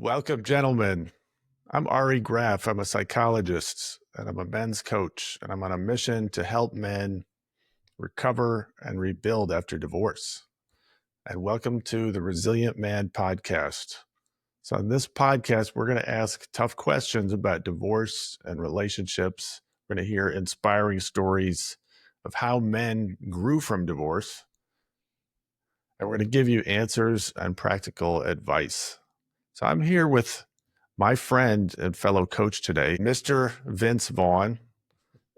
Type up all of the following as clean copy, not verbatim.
Welcome, gentlemen. I'm Ari Graff. I'm a psychologist and I'm a men's coach, and I'm on a mission to help men recover and rebuild after divorce. And welcome to the Resilient Man podcast. So, on this podcast, we're going to ask tough questions about divorce and relationships. We're going to hear inspiring stories of how men grew from divorce, and we're going to give you answers and practical advice. So, I'm here with my friend and fellow coach today, Mr. Vince Vaughn,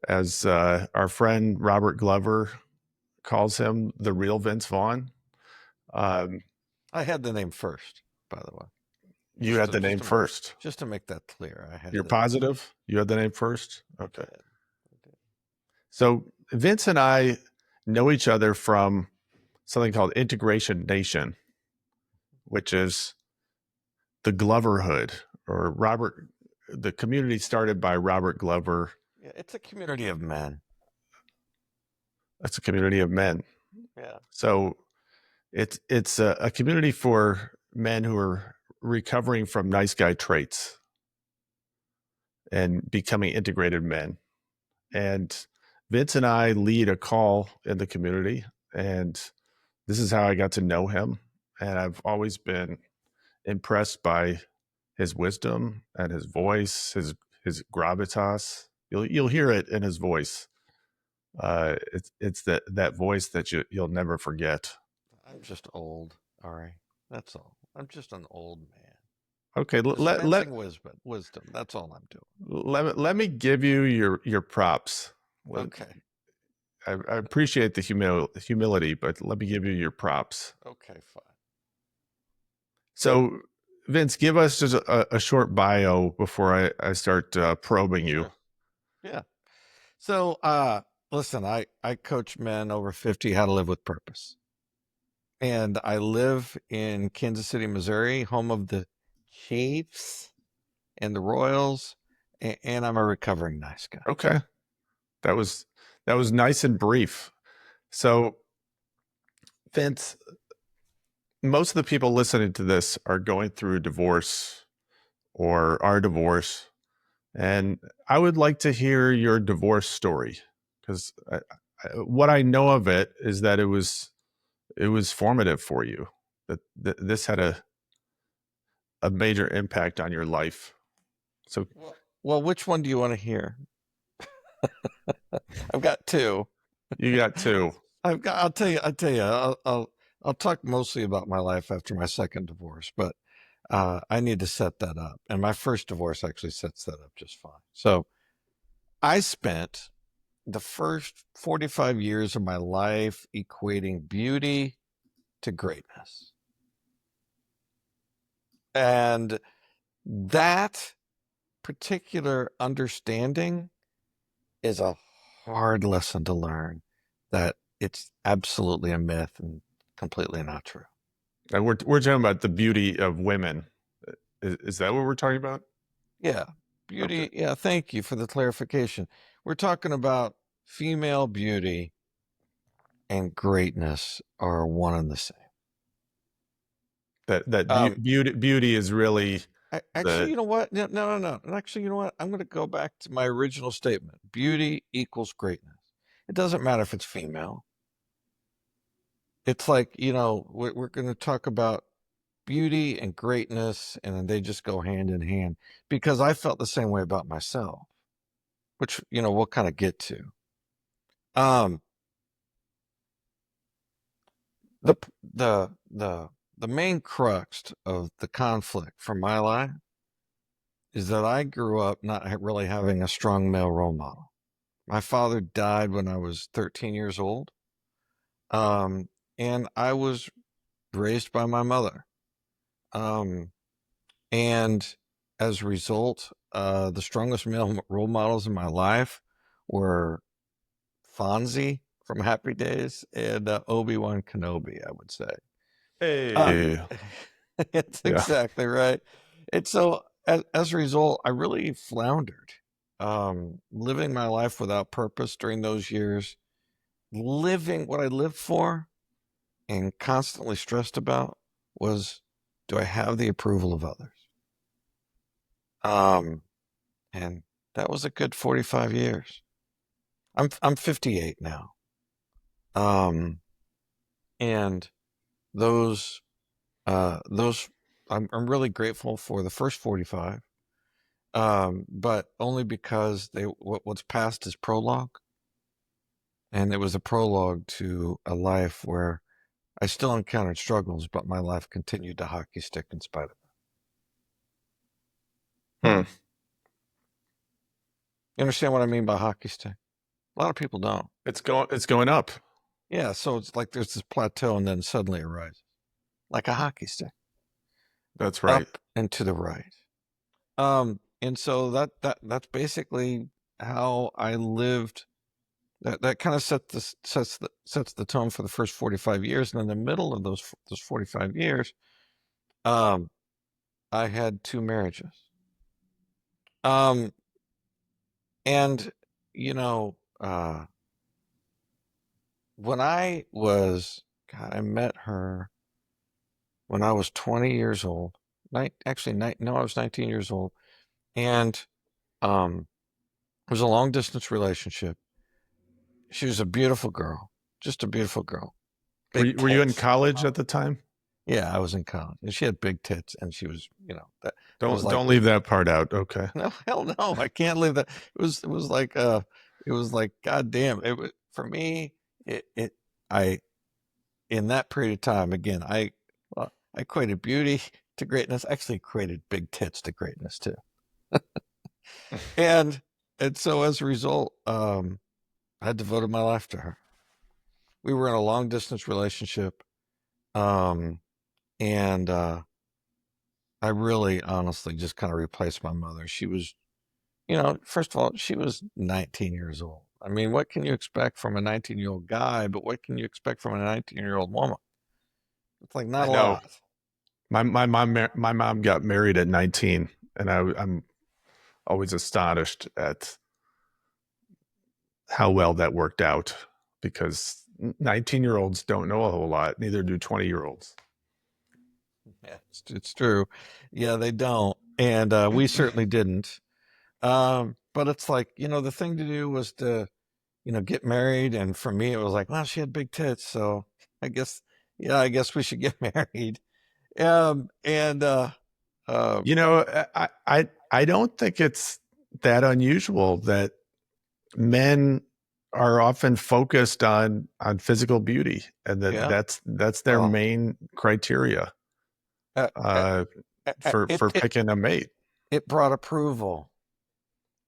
as our friend Robert Glover calls him, the real Vince Vaughn. I had the name first, by the way. You had the name first. Just to make that clear. You're positive? You had the name first? Okay. So Vince and I know each other from something called Integration Nation, which is the Gloverhood, or the community started by Robert Glover. Yeah, it's a community of men. It's a community of men. Yeah. So it's a community for men who are recovering from nice guy traits and becoming integrated men. And Vince and I lead a call in the community, and this is how I got to know him. And I've always been impressed by his wisdom and his voice, his gravitas. You'll hear it in his voice. It's that voice that you'll never forget. I'm just old, Ari. That's all. I'm just an old man. Okay, let wisdom. That's all I'm doing. Let me give you your props. Okay. I appreciate the humility, but let me give you your props. Okay, fine. So, Vince, give us just a short bio before I start probing you. Sure. Yeah. So, listen, I coach men over 50 how to live with purpose. And I live in Kansas City, Missouri, home of the Chiefs and the Royals, and I'm a recovering nice guy. Okay. That was nice and brief. So, Vince, most of the people listening to this are going through divorce or are divorced. And I would like to hear your divorce story, because what I know of it is that it was formative for you, that this had a major impact on your life. So, well, which one do you want to hear? I've got two. You got two. I'll tell you. I'll talk mostly about my life after my second divorce, but I need to set that up. And my first divorce actually sets that up just fine. So I spent the first 45 years of my life equating beauty to greatness. And that particular understanding is a hard lesson to learn, that it's absolutely a myth and completely not true. And we're talking about the beauty of women. Is that what we're talking about? Yeah. Beauty. Okay. Yeah. Thank you for the clarification. We're talking about female beauty and greatness are one and the same. Beauty is really... Actually, you know what? No. Actually, you know what? I'm going to go back to my original statement. Beauty equals greatness. It doesn't matter if it's female. It's like, we're going to talk about beauty and greatness, and they just go hand in hand, because I felt the same way about myself, which, we'll kind of get to. The main crux of the conflict for my life is that I grew up not really having a strong male role model. My father died when I was 13 years old. And I was raised by my mother. And as a result, the strongest male role models in my life were Fonzie from Happy Days and Obi-Wan Kenobi, I would say. Hey. It's exactly right. And so as a result, I really floundered, living my life without purpose during those years, living what I lived for and constantly stressed about was, do I have the approval of others? Um, and that was a good 45 years. I'm 58 now. Um, and those those I'm really grateful for the first 45. But only because what's past is prologue, and it was a prologue to a life where I still encountered struggles, but my life continued to hockey stick in spite of it. Hmm. You understand what I mean by hockey stick? A lot of people don't. It's going up. Yeah, so it's like there's this plateau and then suddenly it rises, like a hockey stick, That's right. up and to the right. And so that's basically how I lived. That kind of sets the tone for the first 45 years, and in the middle of those 45 years, um, I had two marriages. Um, and you know, when God, I met her when I was 20 years old. No, I was 19 years old, and um, it was a long distance relationship. She was a beautiful girl, just a beautiful girl, Were big you, were you in tits. college at the time? Yeah, I was in college, and she had big tits, and she was, that it was Don't like, don't leave that part out. Okay. no, hell no, I can't leave that. It was like, God damn, it was for me. It I in that period of time again, I equated beauty to greatness. I actually equated big tits to greatness too, and so as a result, I devoted my life to her. We were in a long distance relationship, um, and I really honestly just kind of replaced my mother. She was, first of all, she was 19 years old. I mean, what can you expect from a 19-year-old guy, but what can you expect from a 19-year-old woman? It's like I not a know. lot. My mom got married at 19, and I'm always astonished at how well that worked out because 19-year-olds don't know a whole lot, neither do 20-year-olds. Yeah, it's true. Yeah, they don't. And we certainly didn't. But it's like, the thing to do was to, get married. And for me, it was like, well, she had big tits. So I guess, yeah, I guess we should get married. And uh, You know, I don't think it's that unusual that men are often focused on physical beauty, and yeah, that's their well, main criteria uh, uh, uh, it, for it, picking a mate. it brought approval.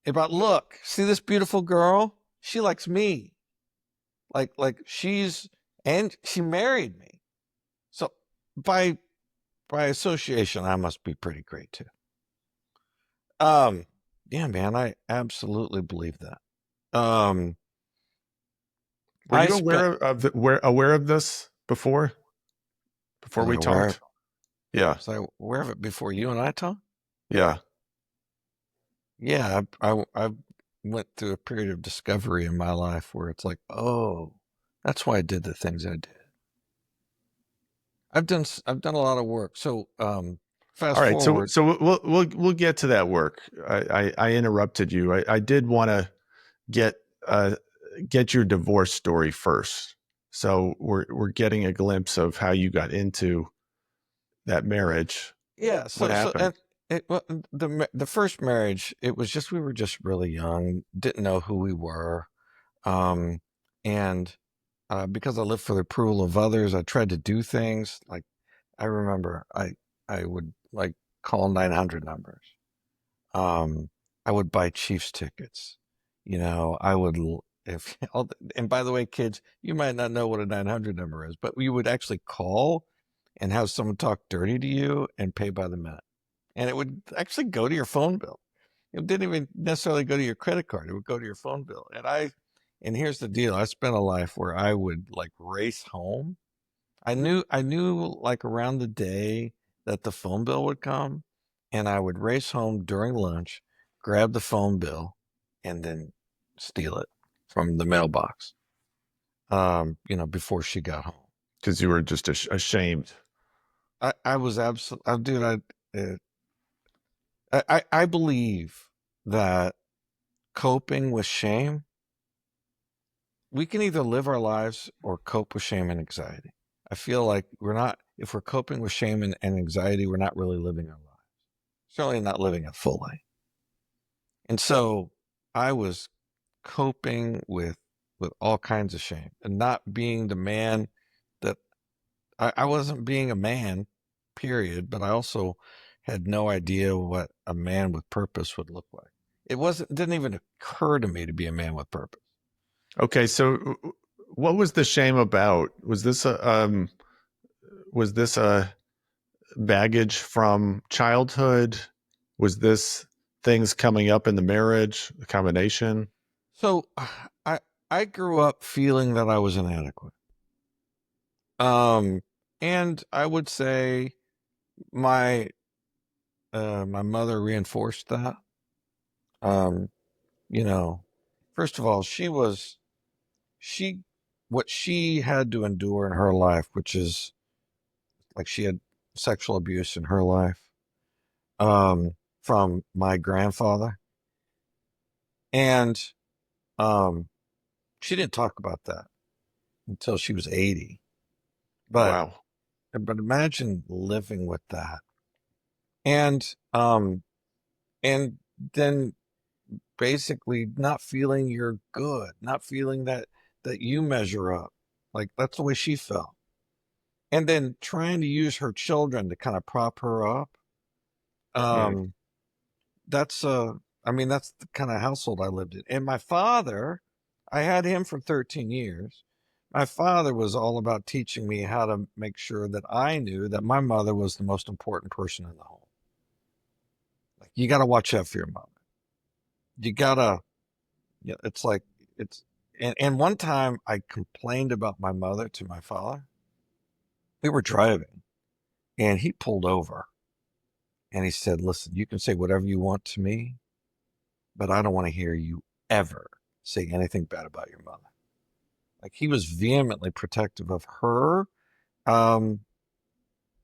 It brought, look, see this beautiful girl? She likes me. Like and she married me. So by association, I must be pretty great too. Um, yeah, man, I absolutely believe that. Um, Were I you spent aware of this before was I we aware talked? Yeah, was I aware of it before you and I talked? yeah. Yeah, I went through a period of discovery in my life where it's like, oh, that's why I did the things I did. I've done a lot of work. So All fast right, so forward. so we'll get to that work. I interrupted you. I did want to get uh, get your divorce story first. So we're getting a glimpse of how you got into that marriage. Yeah, What and happened? well, the first marriage, it was just we were just really young, didn't know who we were, um, and because I lived for the approval of others, I tried to do things like I remember I would like call 900 numbers. Um, I would buy Chiefs tickets. I would if and by the way, kids, you might not know what a 900 number is, but we would actually call and have someone talk dirty to you and pay by the minute, and it would actually go to your phone bill. It didn't even necessarily go to your credit card. It would go to your phone bill. And here's the deal. I spent a life where I would like race home. I knew like around the day that the phone bill would come, and I would race home during lunch, grab the phone bill, and then steal it from the mailbox. Before she got home. Because you were just ashamed. I was absolutely, dude. I believe that coping with shame, we can either live our lives or cope with shame and anxiety. I feel like if we're coping with shame and anxiety, we're not really living our lives. Certainly not living it fully. And so I was coping with all kinds of shame and not being the man that I wasn't being a man, period, but I also had no idea what a man with purpose would look like. It didn't even occur to me to be a man with purpose. Okay, so what was the shame about? Was this a baggage from childhood? Was this things coming up in the marriage, a combination? So I I grew up feeling that I was inadequate. Um and I would say my my mother reinforced that. Um you know, first of all, she what she had to endure in her life, which is like she had sexual abuse in her life, from my grandfather. And um she didn't talk about that until she was 80. But Wow. but imagine living with that. And and then basically not feeling you're good, not feeling that you measure up. Like that's the way she felt. And then trying to use her children to kind of prop her up. Mm. Um that's I mean that's the kind of household I lived in. And my father, I had him for 13 years. My father was all about teaching me how to make sure that I knew that my mother was the most important person in the home. Like you got to watch out for your mother. You got to, yeah, it's like it's and one time I complained about my mother to my father. We were driving and he pulled over and he said, "Listen, you can say whatever you want to me, but I don't want to hear you ever say anything bad about your mother." Like he was vehemently protective of her, um,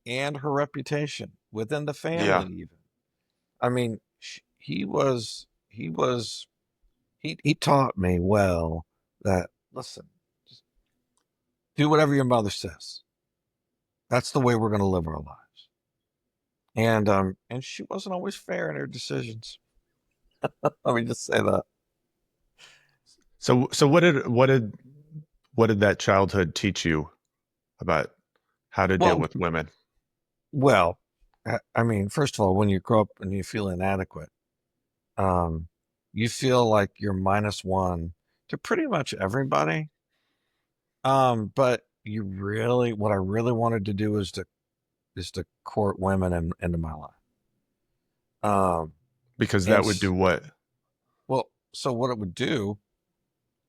and her reputation within the family. Yeah. Even, I mean, he taught me well that listen, just do whatever your mother says. That's the way we're going to live our lives. And she wasn't always fair in her decisions. Let me just say that. So what did that childhood teach you about how to deal Well, with women? well, I mean, first of all, when you grow up and you feel inadequate, um, you feel like you're minus one to pretty much everybody. But what I really wanted to do is to court women into my life. Um, Because and that would do what? well, so what it would do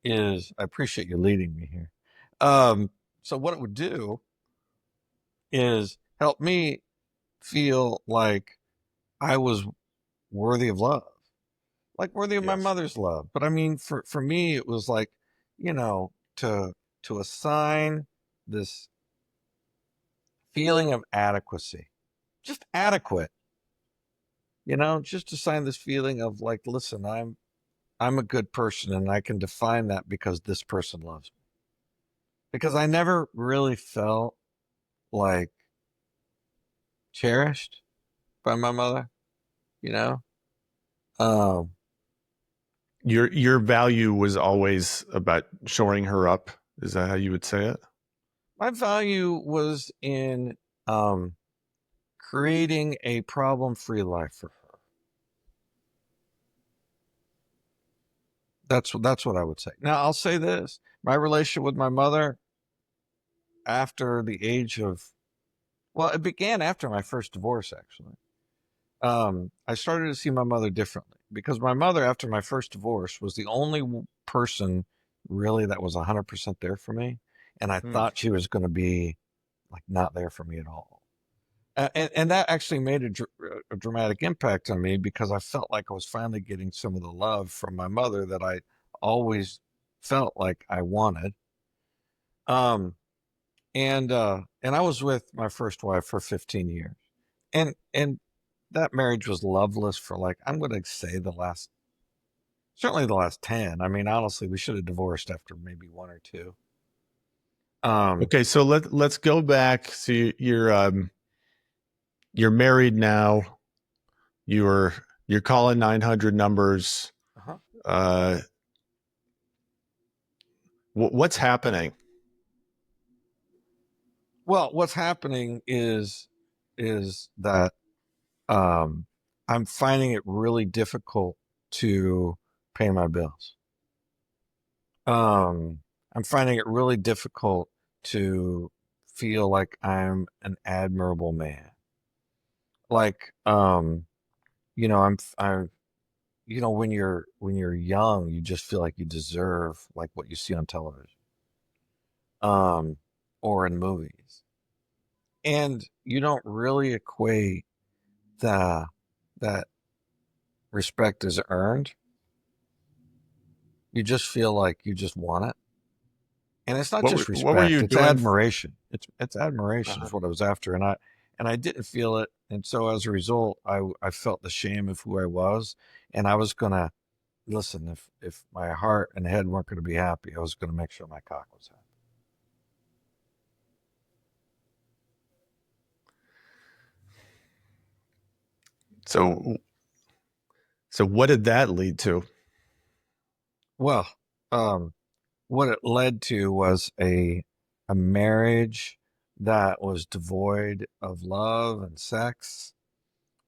is, I appreciate you leading me here. Um, so what it would do is help me feel like I was worthy of love, like worthy of my Yes. mother's love. But I mean, for me, it was like, you know, to assign this feeling of adequacy, just adequate, just assign this feeling of like, listen, I'm a good person and I can define that because this person loves me. Because I never really felt like cherished by my mother, you know. Um, Your value was always about shoring her up. Is that how you would say it? my value was in um, creating a problem-free life for her. That's what I would say. Now I'll say this: my relationship with my mother after the age of it began after my first divorce. Actually, I started to see my mother differently because my mother, after my first divorce, was the only person really that was 100% there for me, and I Hmm. thought she was going to be like not there for me at all. And that actually made a dramatic impact on me because I felt like I was finally getting some of the love from my mother that I always felt like I wanted. Um, and I was with my first wife for 15 years, and that marriage was loveless for like, I'm going to say certainly the last 10. I mean, honestly, we should have divorced after maybe one or two. Okay, so let's go back. So you're married now. You're you're calling 900 numbers. Uh-huh. Uh, what's happening? Well, what's happening is that I'm finding it really difficult to pay my bills. Um, I'm finding it really difficult to feel like I'm an admirable man. Like, I'm, when you're young, you just feel like you deserve like what you see on television, um, or in movies, and you don't really equate the that respect is earned. You just feel like you just want it. And it's not just What were respect, you it's doing? admiration. It's admiration Uh, is what I was after. And I didn't feel it. And so as a result, I felt the shame of who I was. And I was gonna listen, if my heart and head weren't gonna be happy, I was gonna make sure my cock was happy. so so what did that lead to? Well, um, what it led to was a marriage that was devoid of love and sex.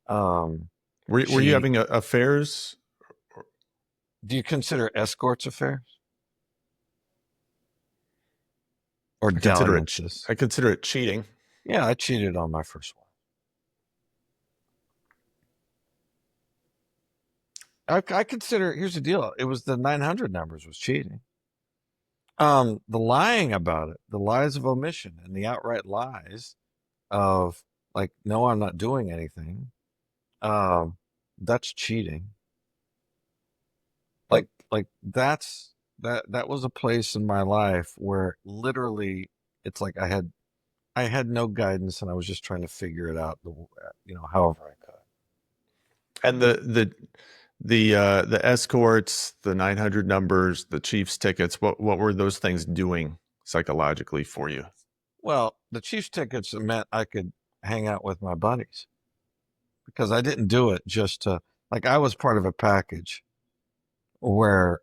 Um, Were you she having affairs? Do you consider escorts affairs or I consider it dalliances? I consider it cheating. Yeah, I cheated on my first one. I consider, here's the deal. It was the 900 numbers was cheating. The lying about it, the lies of omission and the outright lies of like, no, I'm not doing anything. Um, that's cheating. Like that was a place in my life where literally it's like I had no guidance and I was just trying to figure it out however I could. And the escorts, the 900 numbers, the Chiefs tickets, what were those things doing psychologically for you? Well, the Chiefs tickets meant I could hang out with my buddies because I didn't do it just to like I was part of a package where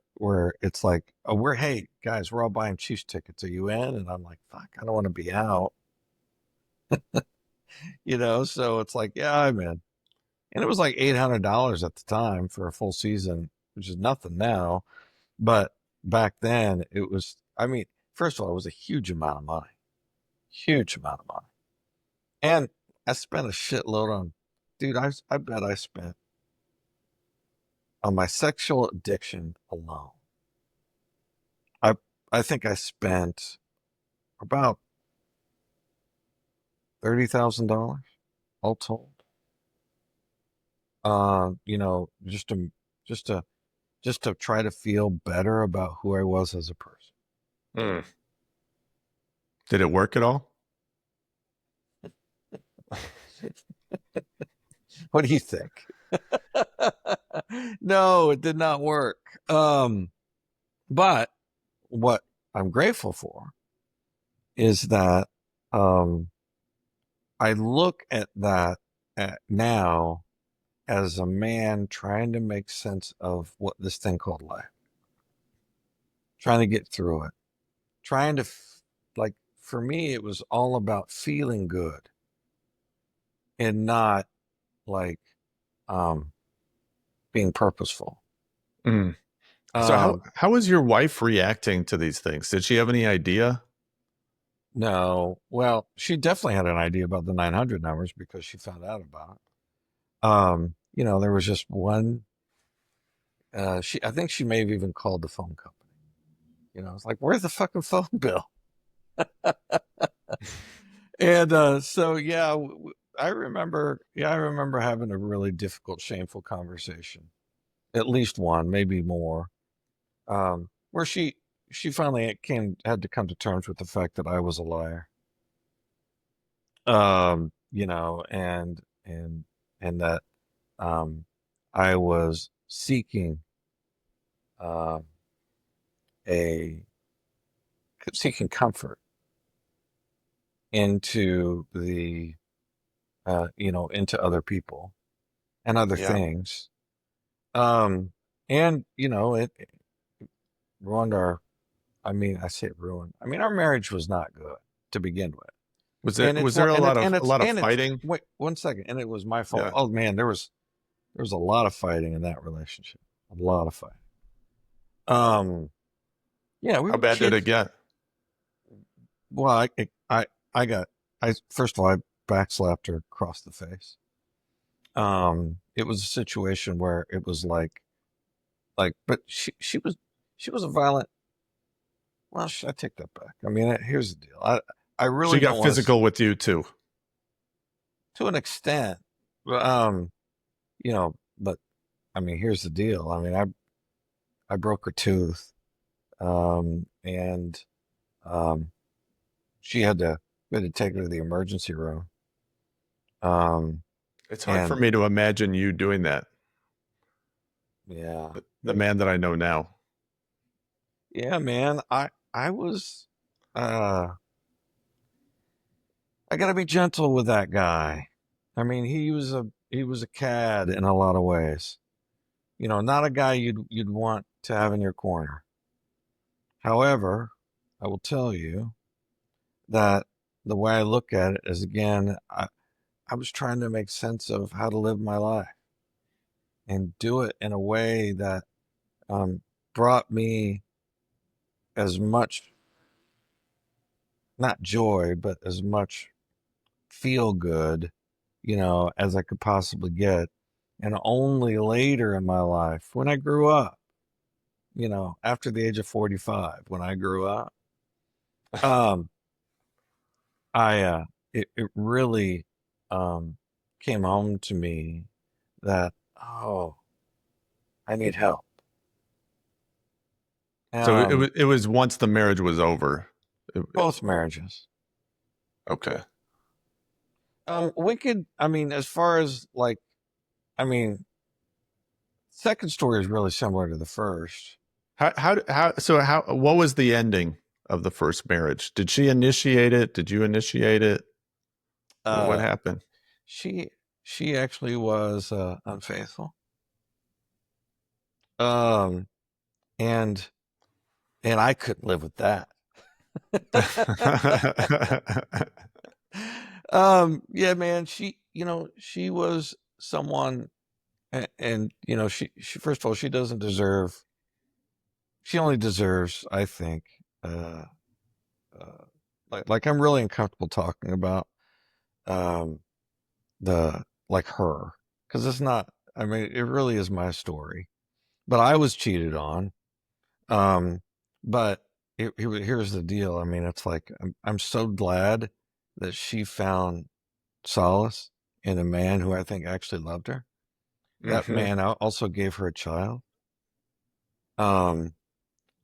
it's like, oh, hey guys, we're all buying Chiefs tickets. Are you in? And I'm like, fuck, I don't want to be out, So it's like, yeah, I'm in. And it was like $800 at the time for a full season, which is nothing now. But back then, it was. I mean, first of all, it was a huge amount of money, huge amount of money, and I spent a shitload on, dude. I bet I spent on my sexual addiction alone. I I think I spent about $30,000 all told. Just just to just to try to feel better about who I was as a person. Mm. Did it work at all? What do you think? No, it did not work. But what I'm grateful for is that um, I look at that now as a man trying to make sense of what this thing called life, trying to get through it, trying to like for me, it was all about feeling good and not like um, being purposeful. Mm. So Um, how was your wife reacting to these things? Did she have any idea? no, well, she definitely had an idea about the 900 numbers because she found out about it. There was just one. I think she may have even called the phone company. It's like, where's the fucking phone bill? And so yeah, I remember. Yeah, I remember having a really difficult, shameful conversation. At least one, maybe more. Where she finally had to come to terms with the fact that I was a liar. And and that I was seeking uh, a seeking comfort into the into other people and other Yeah. things, um, and it ruined our. I mean, I say it ruined. I mean, our marriage was not good to begin with, and it's Was one, there and a lot of it's fighting? wait 1 second, and it was my fault. Yeah. Oh man, there was a lot of fighting in that relationship, a lot of fighting. Um, yeah, we How were bad did it kids. get? Well, I got I first of all I backslapped her across the face. It was a situation where it was but she was a violent. Well, I take that back. I mean, here's the deal. I She really got don't want physical with you too. to an extent. But I mean, here's the deal. I mean, I broke her tooth, and um, she had to we had to take her to the emergency room. Um, It's hard for and me to imagine you doing that. yeah, The man that I know now. yeah, man. I was uh I gotta be gentle with that guy. I mean, he was a cad in a lot of ways. Not a guy you'd want to have in your corner. However, I will tell you that the way I look at it is, again, I was trying to make sense of how to live my life and do it in a way that um, brought me as much, not joy, but as much feel good, as I could possibly get. And only later in my life, when I grew up, after the age of 45, when I grew up, um, I it really came home to me that, oh, I need help. So Um, it was once the marriage was over. both marriages. Okay. We could. I mean, as far as I mean, second story is really similar to the first. What was the ending of the first marriage? Did she initiate it? Did you initiate it? What Uh, happened? she she actually was unfaithful. Um, and I couldn't live with that. Yeah, man. She was someone, and she first of all, she doesn't deserve. She only deserves, I think, uh, uh, I'm really uncomfortable talking about um, the her, because it's not. I mean, it really is my story. But I was cheated on. Um, but here's the deal. I mean, it's like I'm so glad that she found solace in a man who I think actually loved her. That Hmm. man also gave her a child. Um,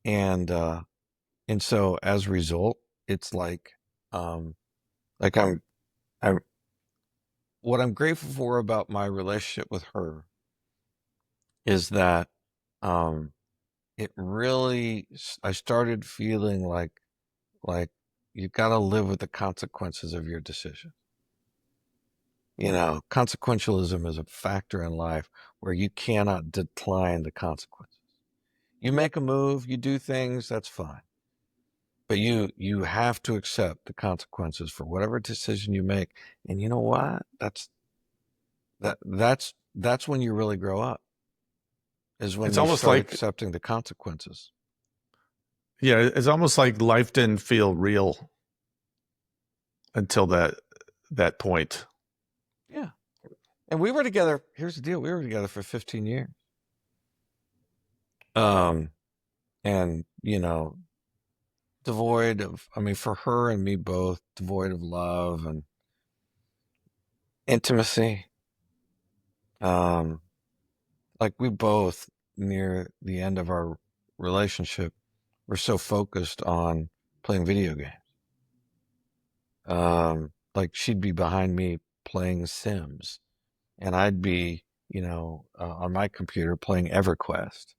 and so as a result, it's um, like I'm what I'm grateful for about my relationship with her is that um, it really I started feeling like you got to live with the consequences of your decision. Consequentialism is a factor in life where you cannot decline the consequences. You make a move, you do things, that's fine. But you have to accept the consequences for whatever decision you make. And you know what? That's when you really grow up, is when It's you almost start like accepting the consequences. yeah, it's almost like life didn't feel real until that point. Yeah. And we were together. Here's the deal. We were together for 15 years. Um, and devoid of, I mean, for her and me both, devoid of love and intimacy. Um, we both, near the end of our relationship, were so focused on playing video games. She'd be behind me playing Sims, and I'd be on my computer playing EverQuest.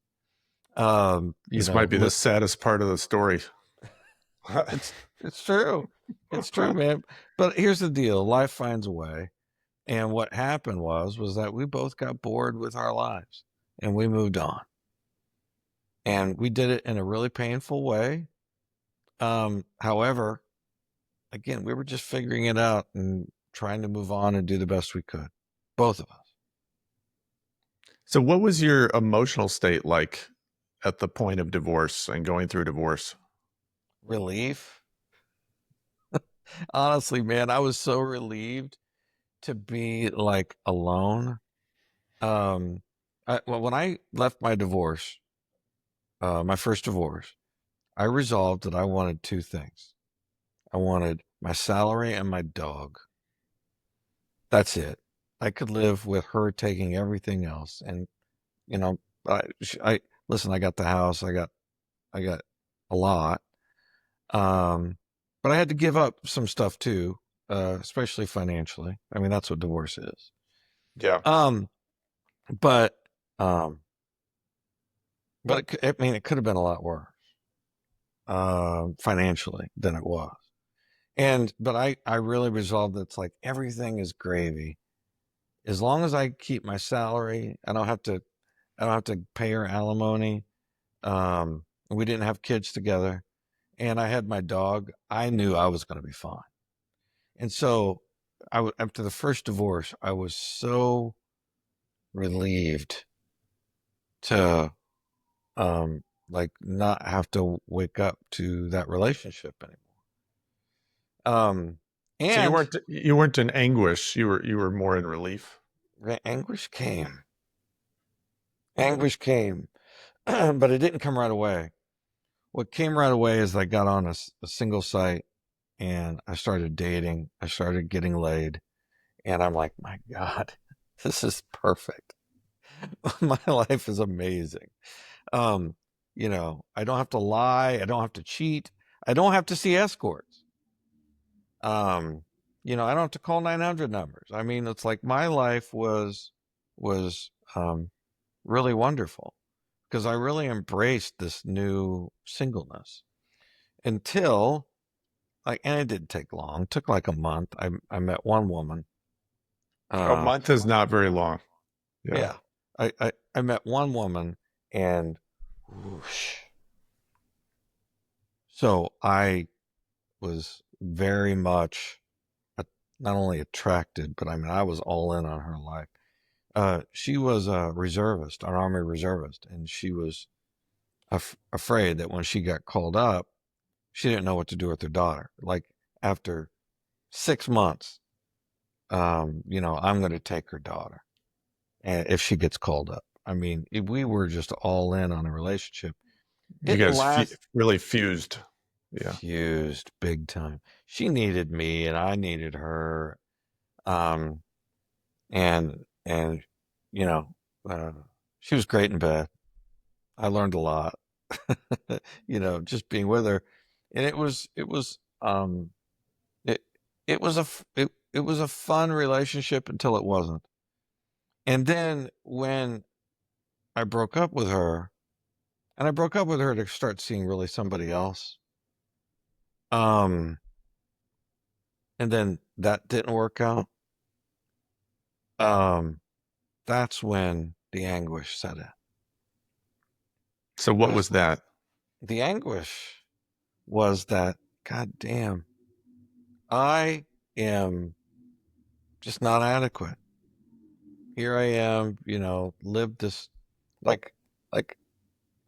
This might be the saddest part of the story. It's true. It's true, man. But here's the deal. Life finds a way. And what happened was that we both got bored with our lives and we moved on. And we did it in a really painful way. However, again, we were just figuring it out and trying to move on and do the best we could. Both of us. So, what was your emotional state like at the point of divorce and going through divorce? Relief. Honestly, man, I was so relieved to be like alone. Well, when I left my divorce, my first divorce, I resolved that I wanted two things. I wanted my salary and my dog. That's it. I could live with her taking everything else. And, you know, I listen, I got the house, I got a lot. But I had to give up some stuff too, especially financially. I mean, that's what divorce is. Yeah. Um, but, um, I mean, it could have been a lot worse, financially than it was. But I really resolved that it's like everything is gravy. As long as I keep my salary, I don't have to pay her alimony. We didn't have kids together, and I had my dog. I knew I was going to be fine. And so, after the first divorce, I was so relieved to like not have to wake up to that relationship anymore. So And you weren't in anguish. You were more in relief. anguish came. Anguish came, but it didn't come right away. What came right away is I got on a single site and I started dating. I started getting laid, and I'm like, my God, this is perfect. My life is amazing. Um, I don't have to lie. I don't have to cheat. I don't have to see escorts. Um, I don't have to call 900 numbers. I mean, it's like my life was really wonderful because I really embraced this new singleness until and it didn't take long. It took like a month. I met one woman. A month is not very long. Yeah. Yeah. I met one woman and whoosh. So I was very much not only attracted, but I mean I was all in on her life. She was a reservist, an army reservist, and she was afraid that when she got called up, she didn't know what to do with her daughter. Like after 6 months, I'm going to take her daughter, and if she gets called up. I mean, we were just all in on a relationship. You It guys lasts really fused. Yeah. fused big time. She needed me, and I needed her. Um, and you know, uh, she was great in bed. I learned a lot. Just being with her, and it it was it was a fun relationship until it wasn't. And then when I broke up with her, and I broke up with her to start seeing really somebody else. Um, and then that didn't work out. Um, that's when the anguish set in. So what was that? The anguish was that, God damn, I am just not adequate. Here I am, lived this like, like,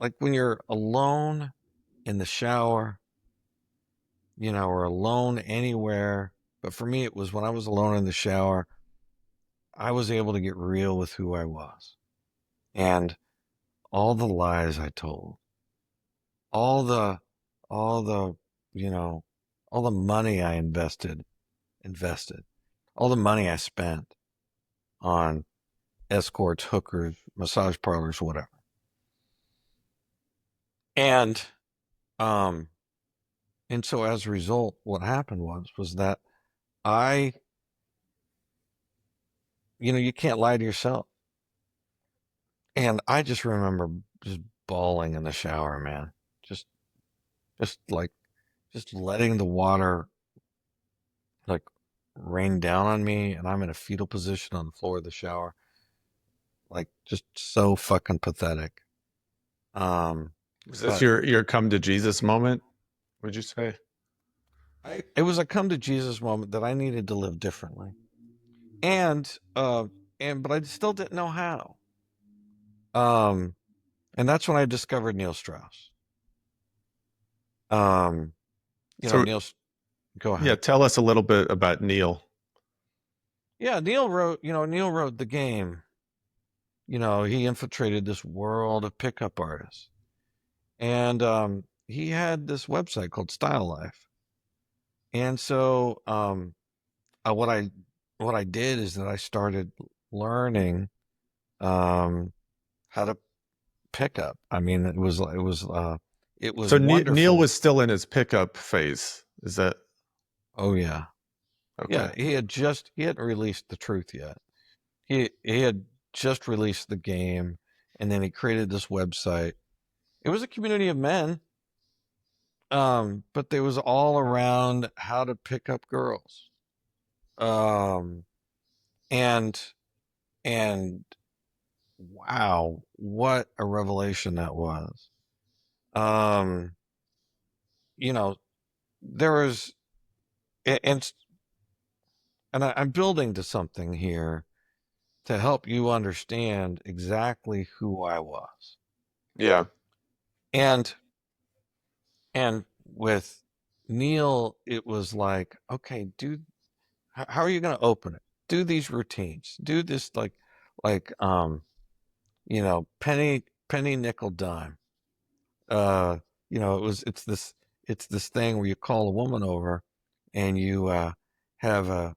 like when you're alone in the shower, or alone anywhere. But for me, it was when I was alone in the shower, I was able to get real with who I was. And all the lies I told, all the, all the, you know, all the money I invested, all the money I spent on escorts, hookers, massage parlors, whatever. And, um, and so as a result, what happened was that I, you can't lie to yourself. And I just remember just bawling in the shower, man. Just just like just letting the water like rain down on me, and I'm in a fetal position on the floor of the shower. Like just so fucking pathetic. Um Was this but your come to Jesus moment, would you say? it was a come to Jesus moment that I needed to live differently. And but I still didn't know how. Um and that's when I discovered Neil Strauss. Um So Neil, go yeah, ahead. tell us a little bit about Neil. Yeah, Neil wrote The Game. He infiltrated this world of pickup artists. And he had this website called Style Life. And so what I did is that I started learning how to pick up. I mean, it was So Neil wonderful. was still in his pickup phase. Is that Oh yeah. okay? Yeah, he hadn't released The Truth yet. He had just released The Game, and then he created this website. It was a community of men, but it was all around how to pick up girls. Um, and and wow, what a revelation that was. Um, you know, there was, and I'm building to something here to help you understand exactly who I was. Yeah. And and with Neil, it was like, okay, dude, how are you going to open it? Do these routines. Do this like penny nickel dime. Uh, it's this thing where you call a woman over and you have a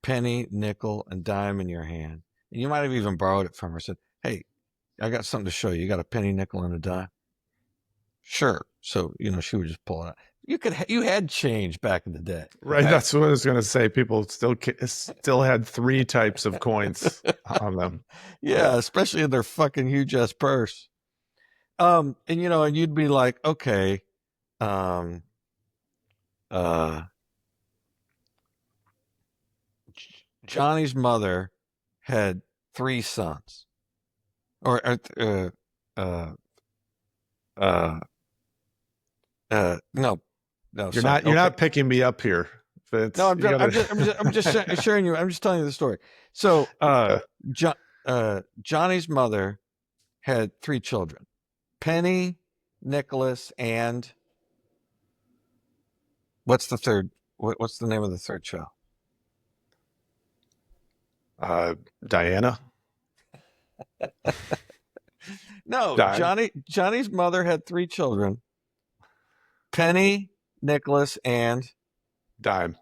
penny, nickel, and dime in your hand. And you might have even borrowed it from her. Said, "Hey, I got something to show you. You got a penny, nickel, and a dime." Sure. So she would just pull it out. You had change back in the day, Right. right? That's what I was going to say. People still had three types of coins on them. Yeah, Yeah. especially in their fucking huge ass purse. And you'd be like, okay, um, uh, Johnny's mother had three sons, or uh, uh, no, no, sorry. You're Okay, not picking me up here, no, Vince. You got I'm just to. sharing you. I'm just telling you the story. So, Yeah. jo- Johnny's mother had three children: Penny, Nicholas, and what's the third? What's the name of the third child? Diana. No, Dime. Johnny's mother had three children: Penny, Nicholas, and Dime.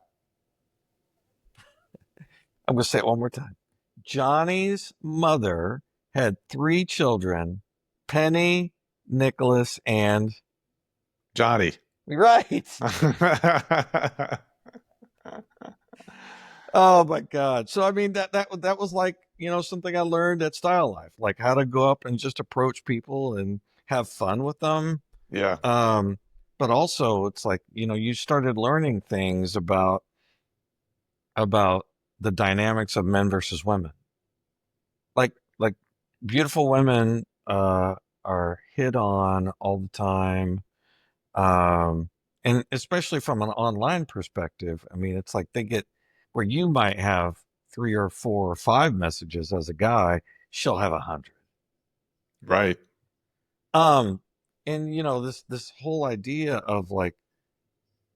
I'm going to say it one more time. Johnny's mother had three children: Penny, Nicholas, and Johnny. right. Oh my God. So I mean that was like, something I learned at Style Life, like how to go up and just approach people and have fun with them. Yeah. Um, but also it's like, you started learning things about the dynamics of men versus women. Like beautiful women are hit on all the time. Um, and especially from an online perspective, I mean, it's like they get where you might have three or four or five messages as a guy, she'll have 100. Right. Um, and this whole idea of like,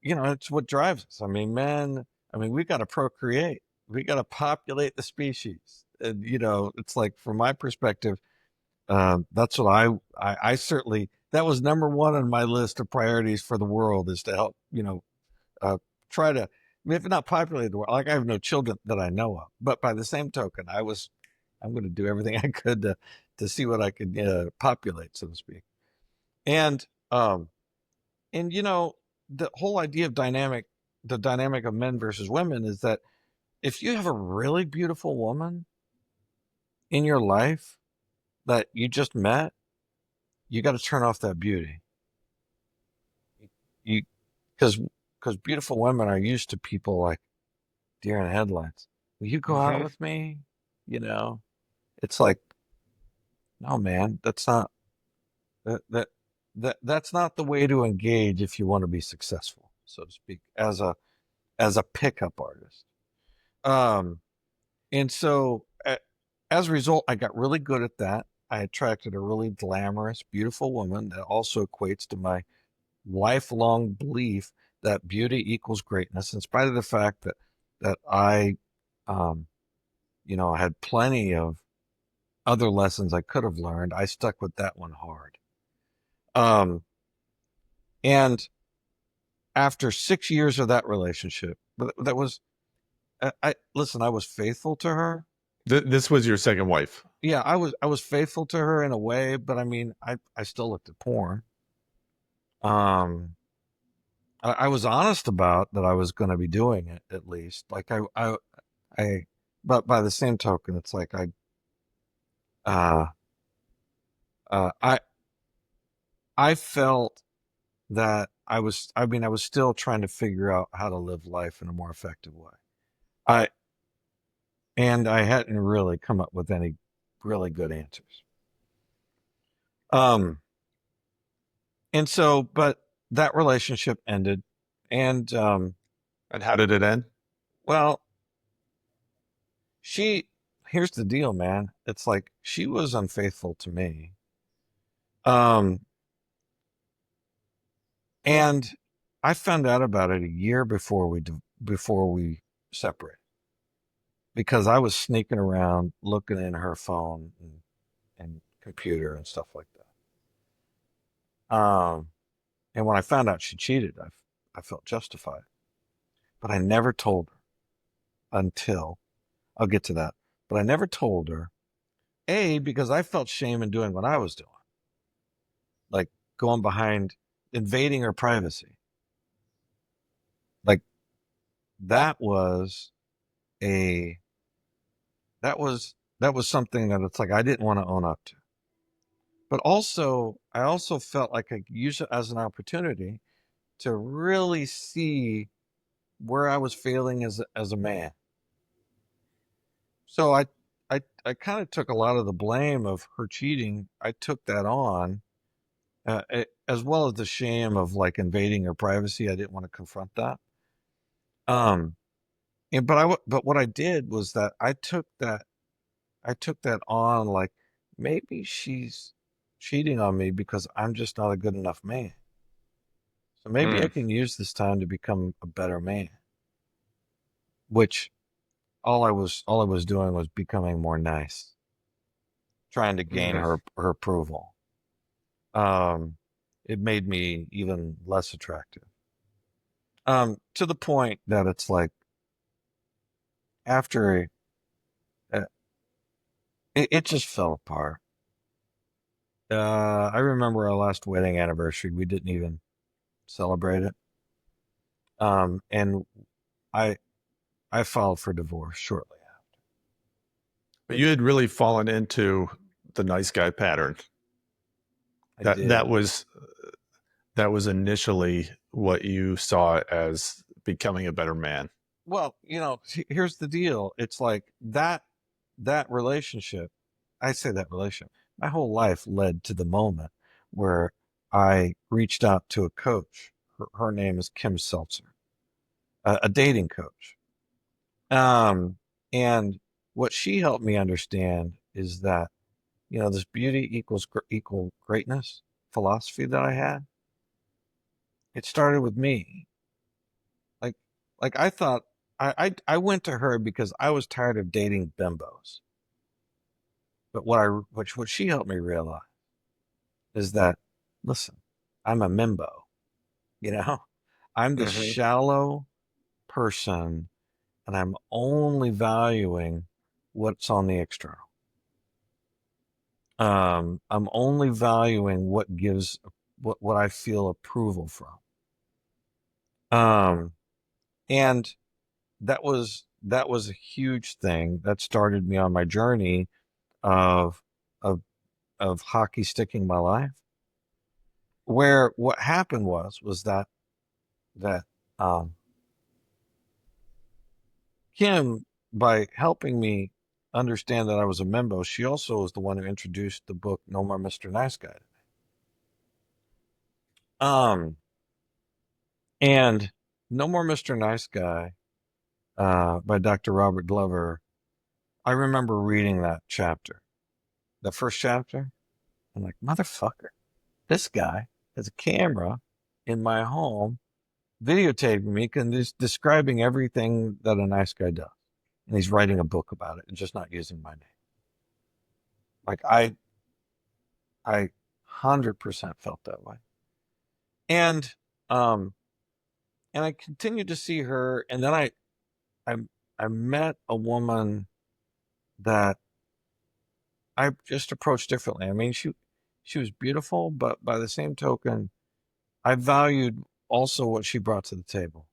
it's what drives us. I mean, men, I mean, we got to procreate, we got to populate the species. And it's like from my perspective, that's what I certainly, that was number one on my list of priorities for the world, is to help uh, try to, if not populate the world. Like I have no children that I know of, but by the same token, I'm going to do everything I could to see what I could populate, so to speak. And um, and the whole idea of the dynamic of men versus women is that if you have a really beautiful woman in your life, that you just met, you got to turn off that beauty. You because beautiful women are used to people like deer in headlights. Will you go out Hmm. with me? You know, it's like, no, man, that's not that that that's not the way to engage if you want to be successful, so to speak, as a pickup artist. Um, and so as a result, I got really good at that. I attracted a really glamorous, beautiful woman that also equates to my lifelong belief that beauty equals greatness, in spite of the fact that um, I had plenty of other lessons I could have learned. I stuck with that one hard. Um, and after 6 years of that relationship, that was, I listen. I was faithful to her. This was your second wife. Yeah, I was faithful to her in a way, but I mean, I still looked at porn. Um, I was honest about that I was going to be doing it at least. Like I, but by the same token, it's like uh, uh, I, I felt that I was still trying to figure out how to live life in a more effective way. I, and I hadn't really come up with any really good answers. Um, and so, but that relationship ended, and And how did it end? well, she. Here's the deal, man. It's like she was unfaithful to me. Um, and I found out about it a year before we separated because I was sneaking around looking in her phone and computer and stuff like that. And when I found out she cheated, I felt justified, but I never told her until I'll get to that. But I never told her, A, because I felt shame in doing what I was doing, like going behind, invading her privacy. Like that was a that was something that it's like I didn't want to own up to. But also, I also felt like I could use it as an opportunity to really see where I was failing as a man. So I kind of took a lot of the blame of her cheating. I took that on, as well as the shame of like invading her privacy. I didn't want to confront that. Um, but what I did was that I took that on like maybe she's cheating on me because I'm just not a good enough man. So maybe I Mm. can use this time to become a better man, which all I was doing was becoming more nice, trying to gain Hmm. her approval. Um, it made me even less attractive. To the point that it's like after uh, it just fell apart. I remember our last wedding anniversary. We didn't even celebrate it. And I I filed for divorce shortly after. But you had really fallen into the nice guy pattern. I That did. that was initially what you saw as becoming a better man. Well, here's the deal. It's like that relationship. I say that relationship. My whole life led to the moment where I reached out to a coach. Her name is Kim Seltzer, a dating coach. Um, and what she helped me understand is that this beauty equal greatness philosophy that I had. It started with me. Like like I thought I went to her because I was tired of dating bimbos. But what she helped me realize is that, listen, I'm a mimbo, you know? I'm the Hmm. shallow person and I'm only valuing what's on the external. I'm only valuing what gives what I feel approval from. Um, and that was a huge thing that started me on my journey of of of hockey sticking my life, where what happened was that um, Kim, by helping me understand that I was a membo, she also was the one who introduced the book No More Mr. Nice Guy. Um, and No More Mr. Nice Guy by Dr. Robert Glover. I remember reading that chapter, the first chapter. I'm like, motherfucker, this guy has a camera in my home videotaping me and just describing everything that a nice guy does. And he's writing a book about it and just not using my name. Like I 100% felt that way. And, um, and I continued to see her. And then I, I met a woman that I just approached differently. I mean, she was beautiful, but by the same token, I valued also what she brought to the table.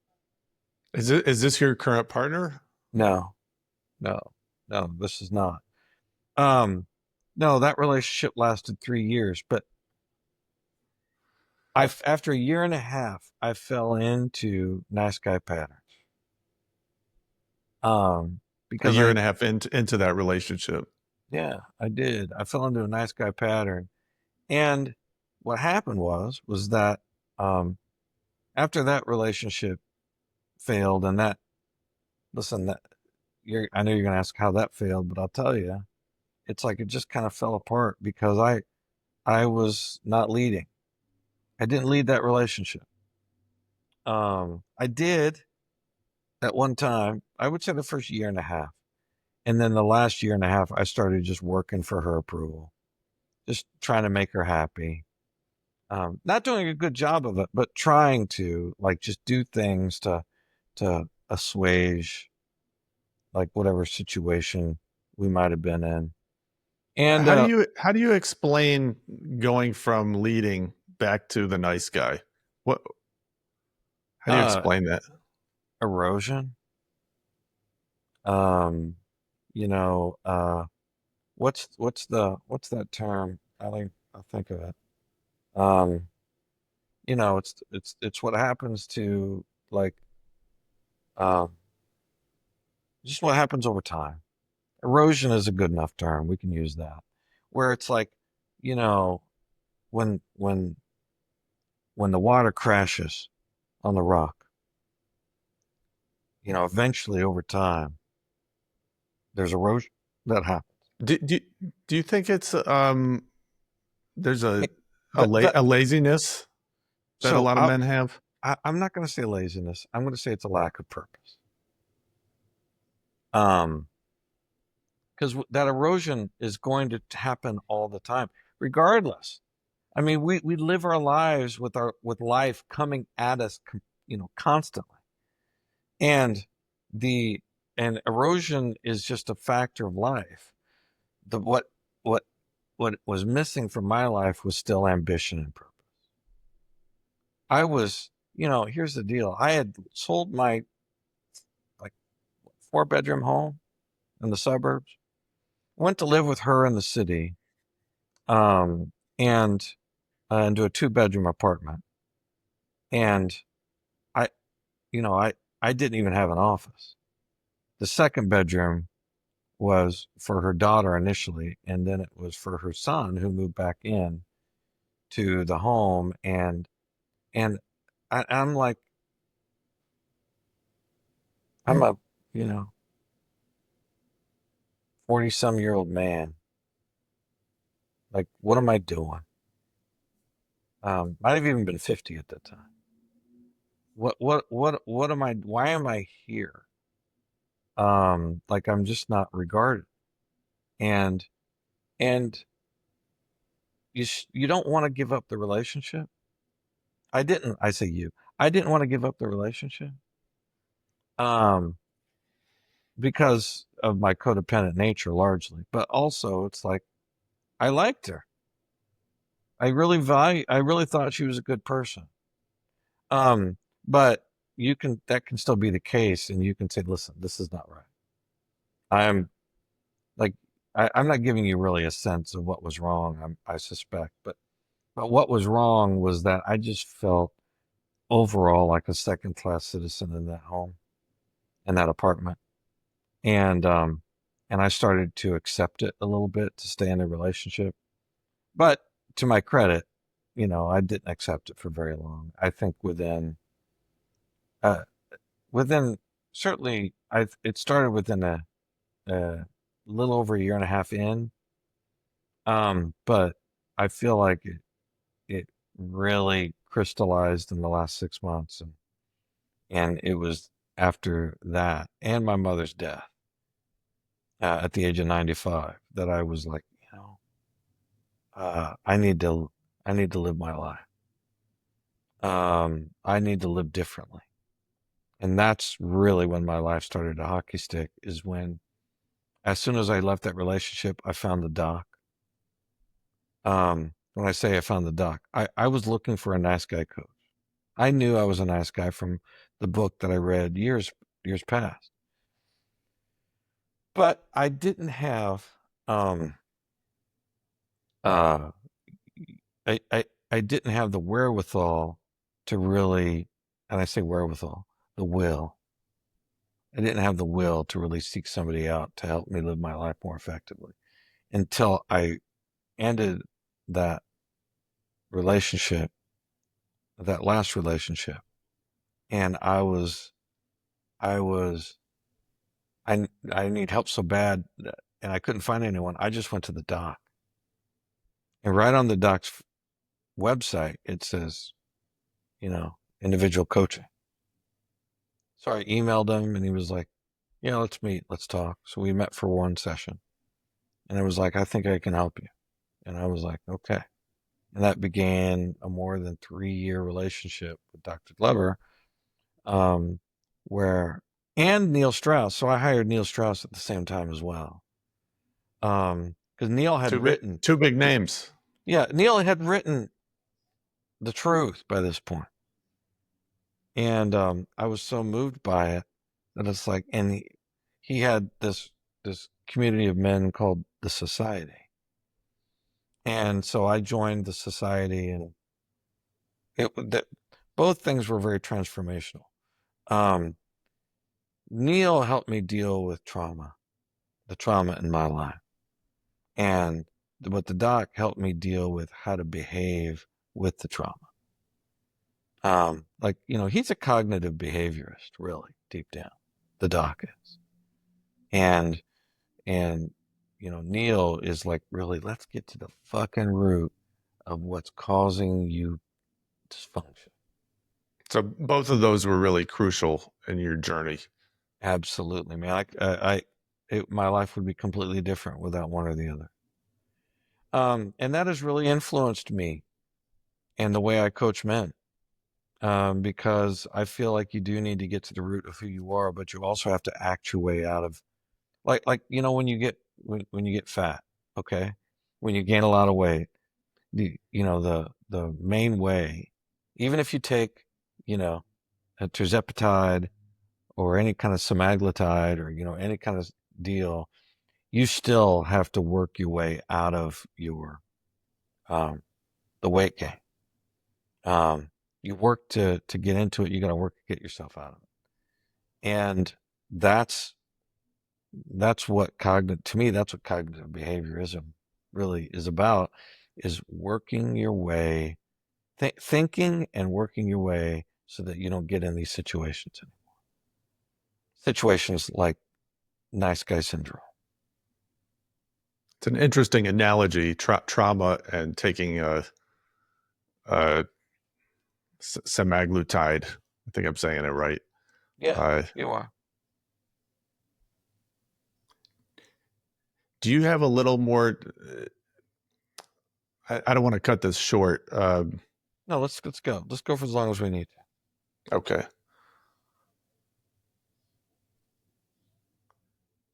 Is this your current partner? No, no, no, this is not. Um, no, that relationship lasted 3 years, but after a year and a half, I fell into nice guy patterns. Um, A because year and a half into that relationship. yeah, I did. I fell into a nice guy pattern, and what happened was that um, after that relationship failed, and that listen, that I know you're going to ask how that failed, but I'll tell you, it's like it just kind of fell apart because I was not leading. I didn't lead that relationship. I did at one time. I would say the first year and a half, and then the last year and a half, I started just working for her approval, just trying to make her happy. Not doing a good job of it, but trying to like just do things to assuage like whatever situation we might have been in. And How do you explain going from leading back to the nice guy? What How do you uh, explain that? erosion. Um, you know, what's that term? I'll think of it. Um, it's what happens to like um, just what happens over time. Erosion is a good enough term. We can use that. Where it's like, you know, when when when the water crashes on the rock, eventually over time, there's erosion that happens. Do you think it's there's Hey, that that a laziness that a so lot of men have? I'm not going to say laziness. I'm going to say it's a lack of purpose. Um, because that erosion is going to happen all the time, regardless. I mean, we live our lives with life coming at us, constantly, and the and erosion is just a factor of life. The what what was missing from my life was still ambition and purpose. I was, here's the deal. I had sold my like 4 bedroom home in the suburbs, went to live with her in the city, um, and into a 2 bedroom apartment. And I, I didn't even have an office. The second bedroom was for her daughter initially, and then it was for her son who moved back in to the home. And I'm like, I'm a, you know, 40-some-year-old man. Like, what am I doing? Might have even been 50 at that time. What am I? Why am I here? Like I'm just not regarded, and and you don't want to give up the relationship. I didn't. I say you. I didn't want to give up the relationship, um, because of my codependent nature, largely. But also, it's like I liked her. I really thought she was a good person. Um, but that can still be the case, and you can say, listen, this is not right. I'm like I'm not giving you really a sense of what was wrong. I suspect, but what was wrong was that I just felt overall like a second class citizen in that home, in that apartment, and um, and I started to accept it a little bit to stay in a relationship. But to my credit, I didn't accept it for very long. I think uh, within certainly, it started within a little over a year and a half in. But I feel like it really crystallized in the last 6 months, and it was after that and my mother's death at the age of 95 that I was like, I need to live my life. I need to live differently. And that's really when my life started to hockey stick, is when, as soon as I left that relationship, I found the doc. When I say I found the doc, I was looking for a nice guy coach. I knew I was a nice guy from the book that I read years past, but I didn't have, um, uh, I didn't have the wherewithal to really, and I say wherewithal, the will. I didn't have the will to really seek somebody out to help me live my life more effectively until I ended that relationship, that last relationship. And I was, I need help so bad, and I couldn't find anyone. I just went to the doc, and right on the doc's website, it says, individual coaching. So I emailed him, and he was like, yeah, let's meet, let's talk. So we met for one session, and it was like, I think I can help you. And I was like, okay. And that began a more than 3 year relationship with Dr. Glover, um, where, and Neil Strauss. So I hired Neil Strauss at the same time as well. Because Neil had written, Two big names. yeah, Neil had written The Truth by this point. And I was so moved by it that it's like, and he had this community of men called the Society. And so I joined the Society, and that both things were very transformational. Um, Neil helped me deal with the trauma in my life. And what the doc helped me deal with how to behave with the trauma. He's a cognitive behaviorist, really, deep down. The doc is. And, Neil is like, really, let's get to the fucking root of what's causing you dysfunction. So both of those were really crucial in your journey. Absolutely, man. My life would be completely different without one or the other. And that has really influenced me and the way I coach men. Because I feel like you do need to get to the root of who you are, but you also have to act your way out of, when you get fat, okay, when you gain a lot of weight, the main way, even if you take, a tirzepatide or any kind of semaglutide or any kind of deal, you still have to work your way out of your um, the weight gain. You work to get into it. You got to work to get yourself out of it, and that's what cognitive to me. That's what cognitive behaviorism really is about: is working your way, thinking and working your way so that you don't get in these situations anymore. Situations like nice guy syndrome. It's an interesting analogy, trauma and taking a semaglutide. I think I'm saying it right. Yeah, Uh, you are. do you have a little more? I don't want to cut this short. No, let's go. Let's go for as long as we need to. Okay.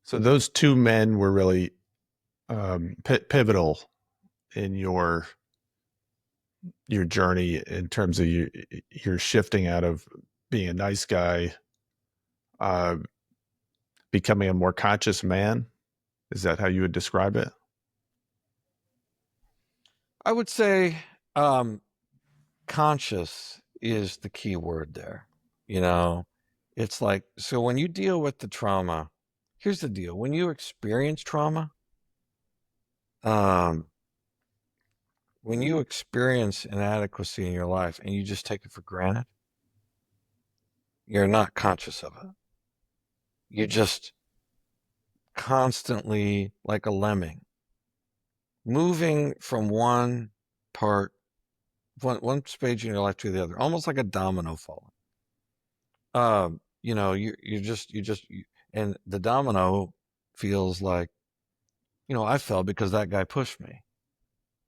So those two men were really pivotal in your journey in terms of you're shifting out of being a nice guy, uh, becoming a more conscious man. Is that how you would describe it? I would say um, conscious is the key word there. You know, it's like, so when you deal with the trauma, here's the deal. When you experience trauma, um, when you experience inadequacy in your life and you just take it for granted, you're not conscious of it. You're just constantly like a lemming, moving from part, one stage in your life to the other, almost like a domino falling. And the domino feels like, I fell because that guy pushed me.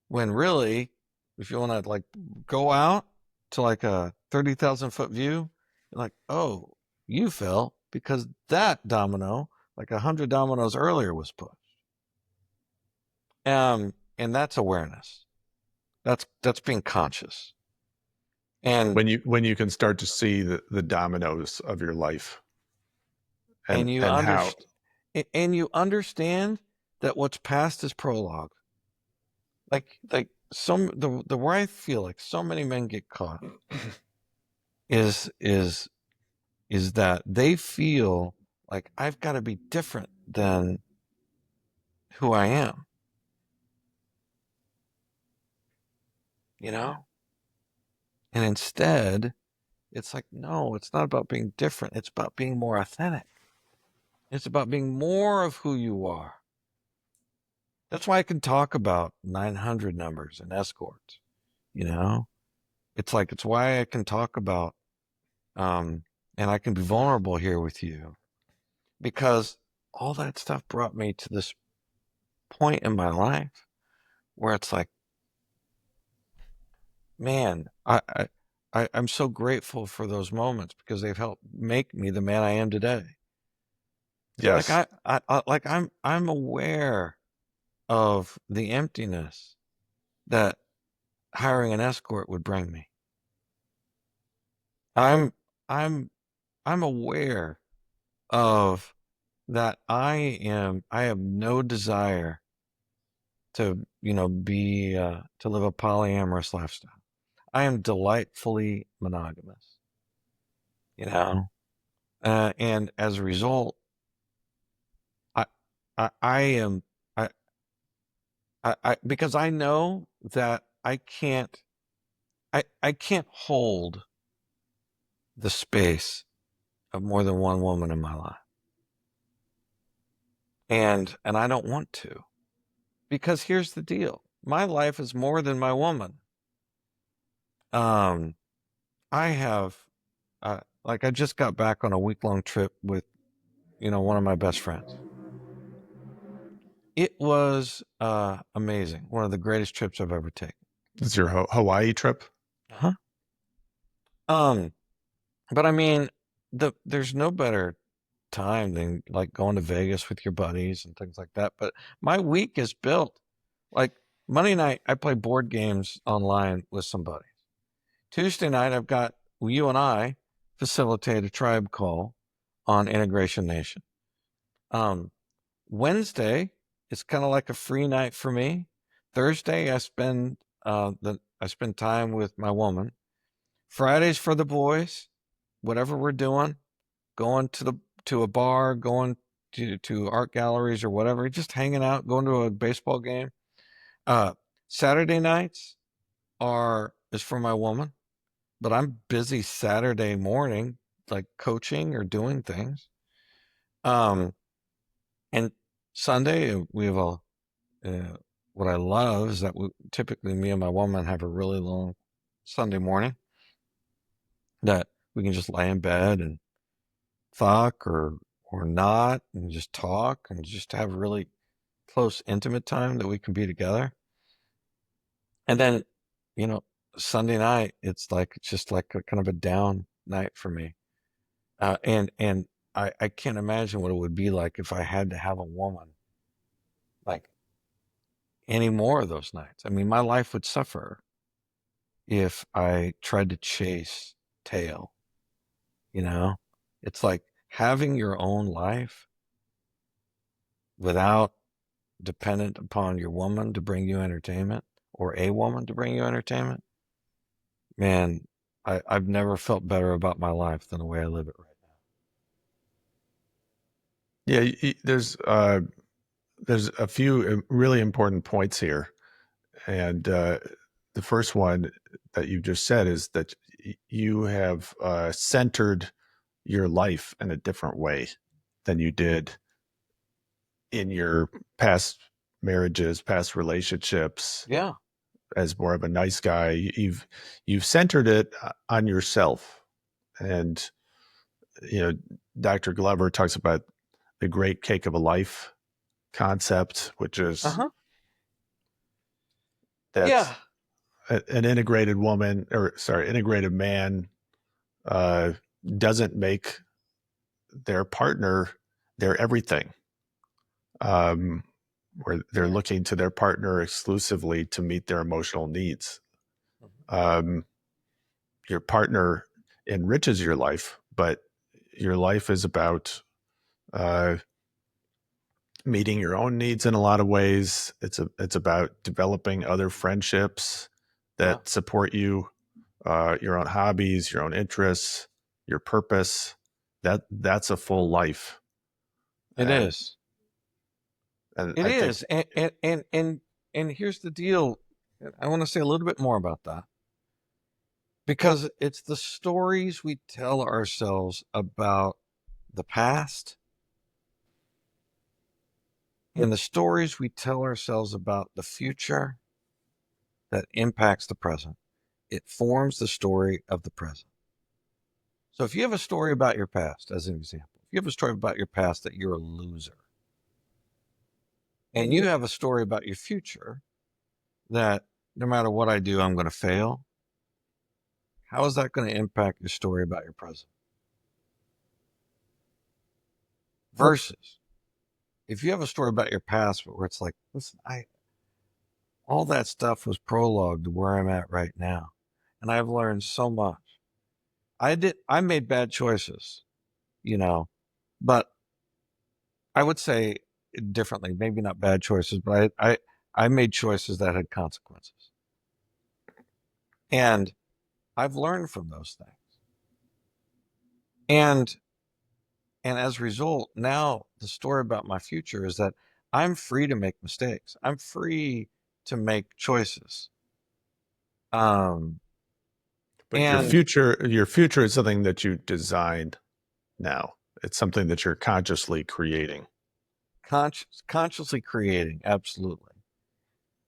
When really, if you want to like go out to like a 30,000 foot view, you're like, oh, you fell because that domino, like 100 dominoes earlier, was pushed. And that's awareness. That's being conscious. And When you can start to see the dominoes of your life and you and how. understand and you understand that what's past is prologue. Like the where I feel like so many men get caught is that they feel like I've got to be different than who I am, you know? And instead, it's like, no, it's not about being different. It's about being more authentic. It's about being more of who you are. That's why I can talk about 900 numbers and escorts, you know? It's why I can talk about, and I can be vulnerable here with you because all that stuff brought me to this point in my life where it's like, man, I'm so grateful for those moments because they've helped make me the man I am today. Like Yes. I'm aware of the emptiness that hiring an escort would bring me. I'm I'm I'm aware of that I have no desire to, to live a polyamorous lifestyle. I am delightfully monogamous, you know? And as a result, I, I am, because I know that I can't hold the space of more than one woman in my life. And I don't want to, because here's the deal. My life is more than my woman. Um, I have, like I just got back on a week-long trip with, one of my best friends. It was amazing. One of the greatest trips I've ever taken. It's your Hawaii trip? Huh? Um, but I mean, there's no better time than like going to Vegas with your buddies and things like that. But my week is built like Monday night. I play board games online with somebody. Tuesday night, I've got you and I facilitate a tribe call on Integration Nation. Um, Wednesday, it's kind of like a free night for me. Thursday, I spend time with my woman. Fridays for the boys, whatever we're doing, going to a bar, going to art galleries or whatever, just hanging out, going to a baseball game. Uh, Saturday nights is for my woman, but I'm busy Saturday morning, like coaching or doing things. And Sunday we have what I love is that typically me and my woman have a really long Sunday morning that we can just lay in bed and fuck or not and just talk and just have really close intimate time that we can be together. And then, you know, Sunday night it's just like a kind of a down night for me. And I can't imagine what it would be like if I had to have a woman like any more of those nights. I mean, my life would suffer if I tried to chase tail, you know? It's like having your own life without dependent upon your woman to bring you entertainment, or a woman to bring you entertainment, man, I've never felt better about my life than the way I live it right Yeah, there's a few really important points here, and the first one that you just said is that you have centered your life in a different way than you did in your past marriages, past relationships. now. Yeah. As more of a nice guy, you've centered it on yourself, and you know, Dr. Glover talks about the great cake of a life concept, which is Uh-huh. that Yeah. an integrated woman, or sorry, integrated man, uh, doesn't make their partner their everything. Where they're looking to their partner exclusively to meet their emotional needs. Um, your partner enriches your life, but your life is about uh, meeting your own needs in a lot of ways. It's about developing other friendships Yeah. that support you, your own hobbies, your own interests, your purpose. That's a full life, It and is. and It I think is. And here's the deal. I want to say a little bit more about that, because it's the stories we tell ourselves about the past and the stories we tell ourselves about the future that impacts the present. It forms the story of the present. So if you have a story about your past, as an example, if you have a story about your past that you're a loser, and you have a story about your future that no matter what I do, I'm going to fail, how is that going to impact your story about your present? Versus if you have a story about your past where it's like, listen, all that stuff was prologue to where I'm at right now. And I've learned so much. I made bad choices, you know, but I would say it differently, maybe not bad choices, but I made choices that had consequences. And I've learned from those things. And and as a result, now the story about my future is that I'm free to make mistakes. I'm free to make choices. Um, but and your future is something that you designed now. It's something that you're consciously creating. consciously creating, absolutely.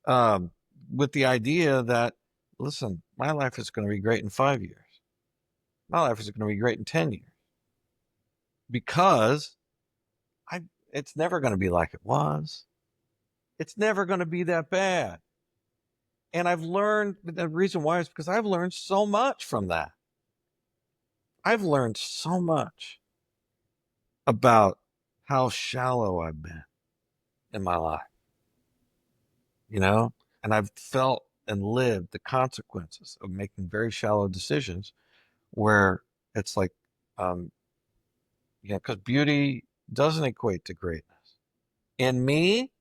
Um, with the idea that, listen, my life is going to be great in 5 years. My life is going to be great in 10 years because I, it's never going to be like it was. It's never going to be that bad. And I've learned, the reason why is because I've learned so much from that. I've learned so much about how shallow I've been in my life, you know? And I've felt and lived the consequences of making very shallow decisions where it's like, um, because beauty doesn't equate to greatness in me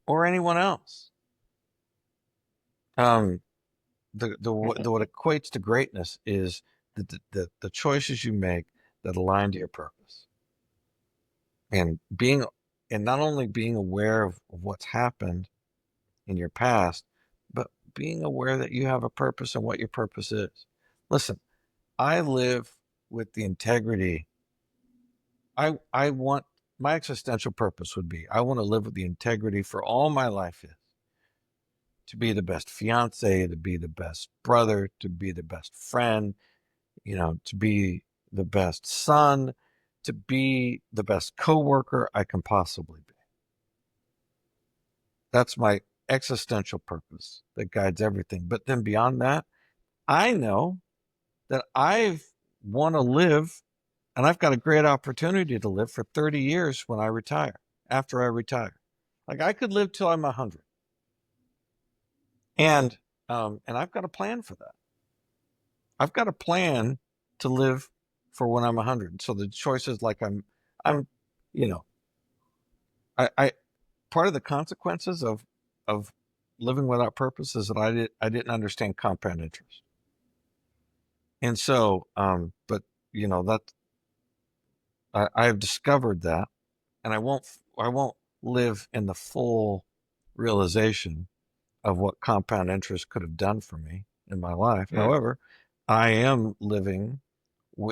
or anyone else. Um, what equates to greatness is the choices you make that align to your purpose, and being, and not only being aware of what's happened in your past, but being aware that you have a purpose and what your purpose is. Listen, I live with the integrity. I want, my existential purpose would be, I want to live with the integrity for all my life is to be the best fiance, to be the best brother, to be the best friend, to be the best son, to be the best coworker I can possibly be. That's my existential purpose that guides everything. But then beyond that, I know that I want to live, and I've got a great opportunity to live for 30 years when I retire, after I retire. Like I could live till I'm 100. And I've got a plan for that. I've got a plan to live for when I'm 100. So the choice is like I'm, you know, I part of the consequences of living without purpose is that I didn't understand compound interest. And so, but that I have discovered that, and I won't live in the full realization of what compound interest could have done for me in my life. Mm. However, I am living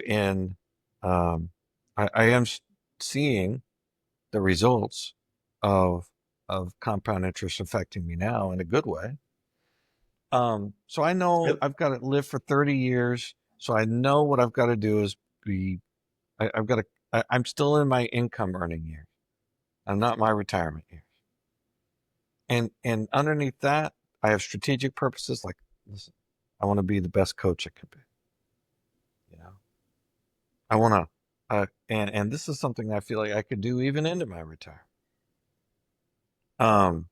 in, um, I am seeing the results of compound interest affecting me now in a good way. So I know It- I've got to live for 30 years. So I know what I've got to do is I've got to, I'm still in my income earning years. I'm not my retirement years. And underneath that, I have strategic purposes like, listen, I want to be the best coach I can be. You know, I want to, and this is something I feel like I could do even into my retirement. Um,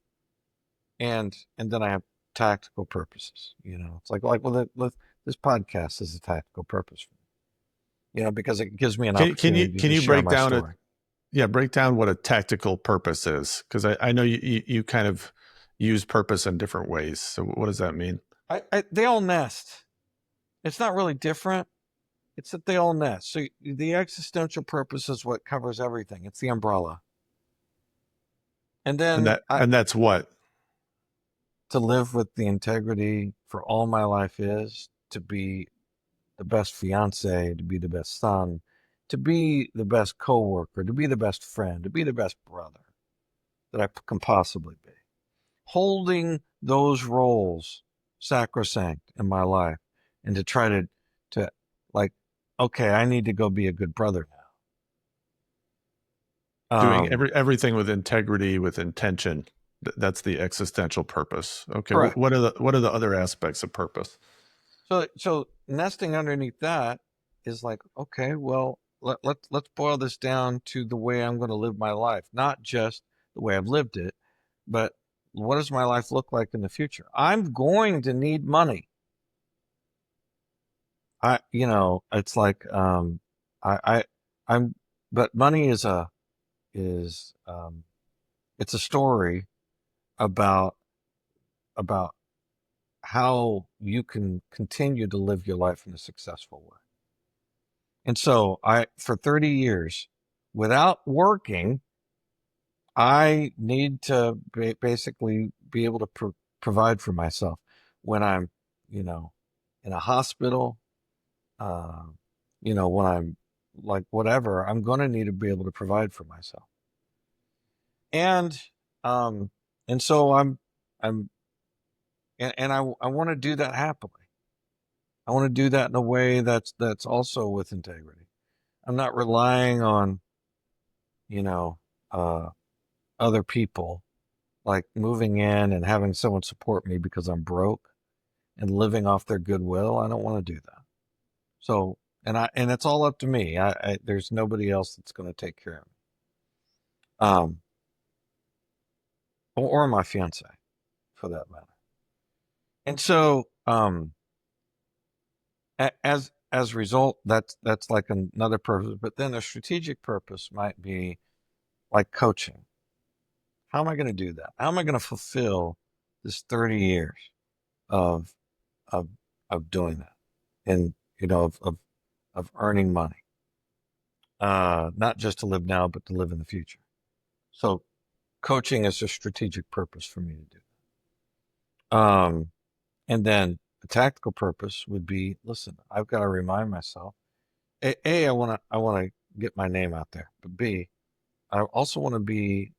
and then I have tactical purposes. It's like well, this podcast is a tactical purpose for me. Because it gives me an opportunity can to you share break my down story. break down what a tactical purpose is? Because I know you kind of use purpose in different ways. So what does that mean? They all nest. It's not really different. It's that they all nest. So the existential purpose is what covers everything. It's the umbrella. And And then that's what. to live with the integrity for all my life is to be the best fiance, to be the best son, to be the best coworker, to be the best friend, to be the best brother that I can possibly be. Holding those roles sacrosanct in my life, and to try to like, okay, I need to go be a good brother now. Doing everything with integrity, with intention. That's the existential purpose. Okay. Correct. What are the other aspects of purpose? So nesting underneath that is like, okay, well, let's boil this down to the way I'm going to live my life, not just the way I've lived it, but what does my life look like in the future? I'm going to need money. It's like, I I'm, but money is it's a story about about how you can continue to live your life in a successful way. And so for 30 years, without working, I need to basically be able to provide for myself when I'm, you know, in a hospital, uh, when I'm like whatever, I'm going to need to be able to provide for myself. And, um, and so I'm, and I want to do that happily. I want to do that in a way that's also with integrity. I'm not relying on, you know, uh, other people, like moving in and having someone support me because I'm broke and living off their goodwill. I don't want to do that. So, and it's all up to me. There's nobody else that's going to take care of me. Um, or my fiance for that matter. And so, as a result, that's like another purpose. But then a strategic purpose might be like coaching. How am I going to do that? How am I going to fulfill this 30 years of of of doing that, and of earning money, not just to live now, but to live in the future. So coaching is a strategic purpose for me to do. And then a tactical purpose would be, listen, I've got to remind myself, I want to get my name out there, but B, I also want to be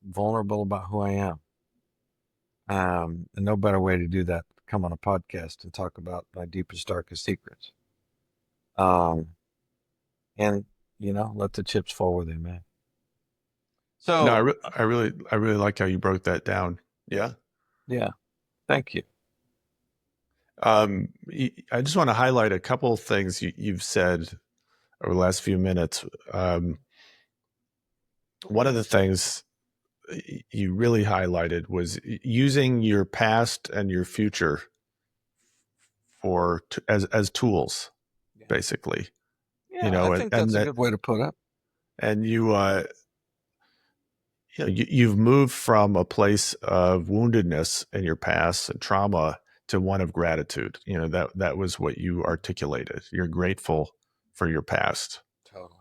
vulnerable about who I am. And no better way to do that, come on a podcast and talk about my deepest, darkest secrets. Um, and let the chips fall where they may. No, So I really like how you broke that down. Yeah. yeah, thank you. I just want to highlight a couple of things you've said over the last few minutes. One of the things you really highlighted was using your past and your future as tools, Yeah, basically. yeah, I think And that's a that good way to put it. and you've moved from a place of woundedness in your past and trauma to one of gratitude. That was what you articulated. You're grateful for your past. Totally.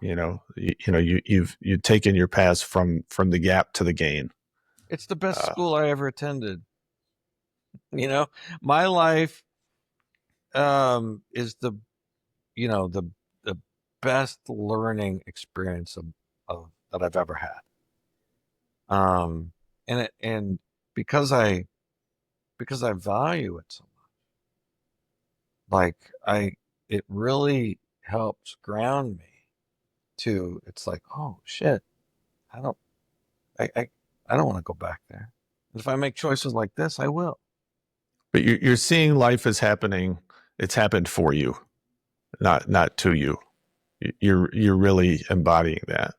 You've taken your past from the gap to the gain. It's the best Uh, school I ever attended. You know, my life is the best learning experience of that I've ever had. Um, and because I value it so much, like I it really helps ground me to. It's like, oh shit, I don't I I, I don't want to go back there. And if I make choices like this, I will. but you're seeing life as happening. It's happened for you, not to you. You're really embodying that.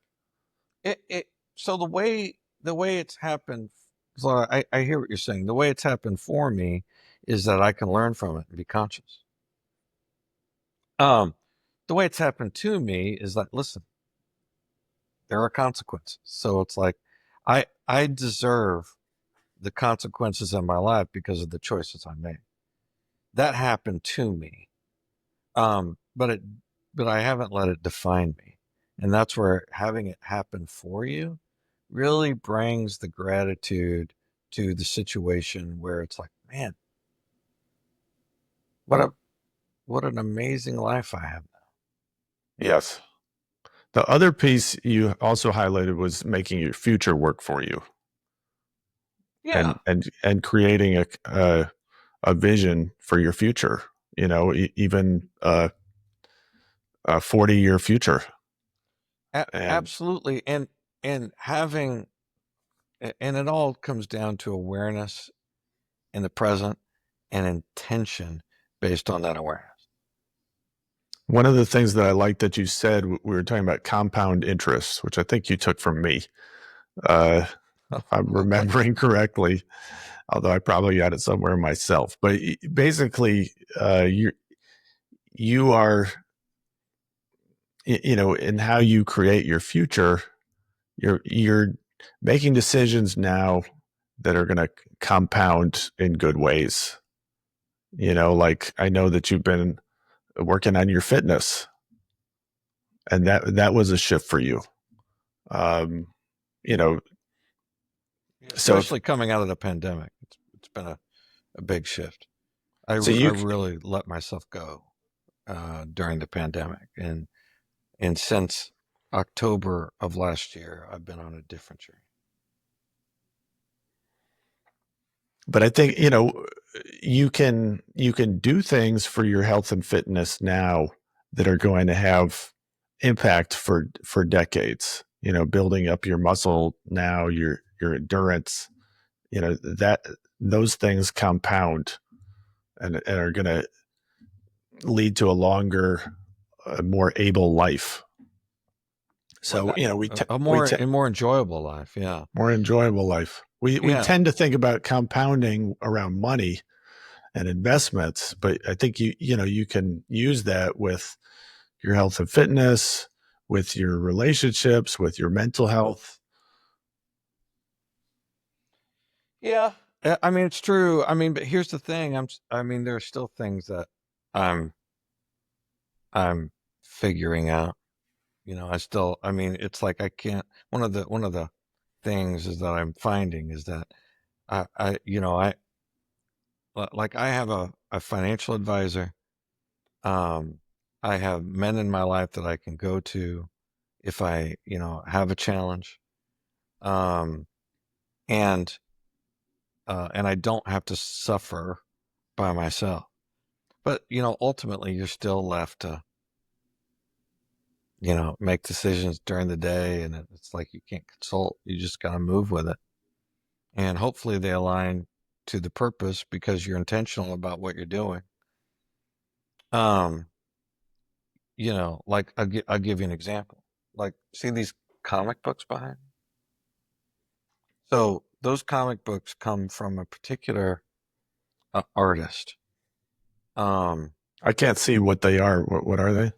It so the way it's happened. So I hear what you're saying. The way it's happened for me is that I can learn from it and be conscious. Um, the way it's happened to me is that, listen, there are consequences. So it's like I deserve the consequences in my life because of the choices I made. That happened to me. But I haven't let it define me. And that's where having it happen for you really brings the gratitude to the situation where it's like, man, what a what an amazing life I have now. Yes. The other piece you also highlighted was making your future work for you, Yeah. and creating a vision for your future. Even a 40-year future. And Absolutely. And having and it all comes down to awareness in the present and intention based on that awareness. one of the things that I like that you said, we were talking about compound interest, which I think you took from me, if I'm Okay. remembering correctly, although I probably got it somewhere myself. But basically, you are, in how you create your future, you're making decisions now that are going to compound in good ways. Like I know that you've been working on your fitness, and that was a shift for you. Um, you know, so if Especially coming out of the pandemic. It's been a big shift. so I you really let myself go during the pandemic, and since October of last year, I've been on a different journey. but I think you can do things for your health and fitness now that are going to have impact for decades. Building up your muscle now, your endurance. That those things compound and are going to lead to a longer, more able life. Well, So we a we more enjoyable life. Yeah, more enjoyable life. We yeah, tend to think about compounding around money and investments, but I think you can use that with your health and fitness, with your relationships, with your mental health. yeah. I mean, it's true. I mean, but here's the thing. I mean, there are still things that I'm I'm figuring out. I mean, it's like I can't. One of the things is that I'm finding is that I like I have a financial advisor. Um, I have men in my life that I can go to if I, have a challenge. Um, and and I don't have to suffer by myself. But, ultimately you're still left to, make decisions during the day, and it's like you can't consult. You just got to move with it. And hopefully they align to the purpose because you're intentional about what you're doing. Um, like I'll give you an example. Like, see these comic books behind me? So those comic books come from a particular artist. Um, I can't see what they are. What are they?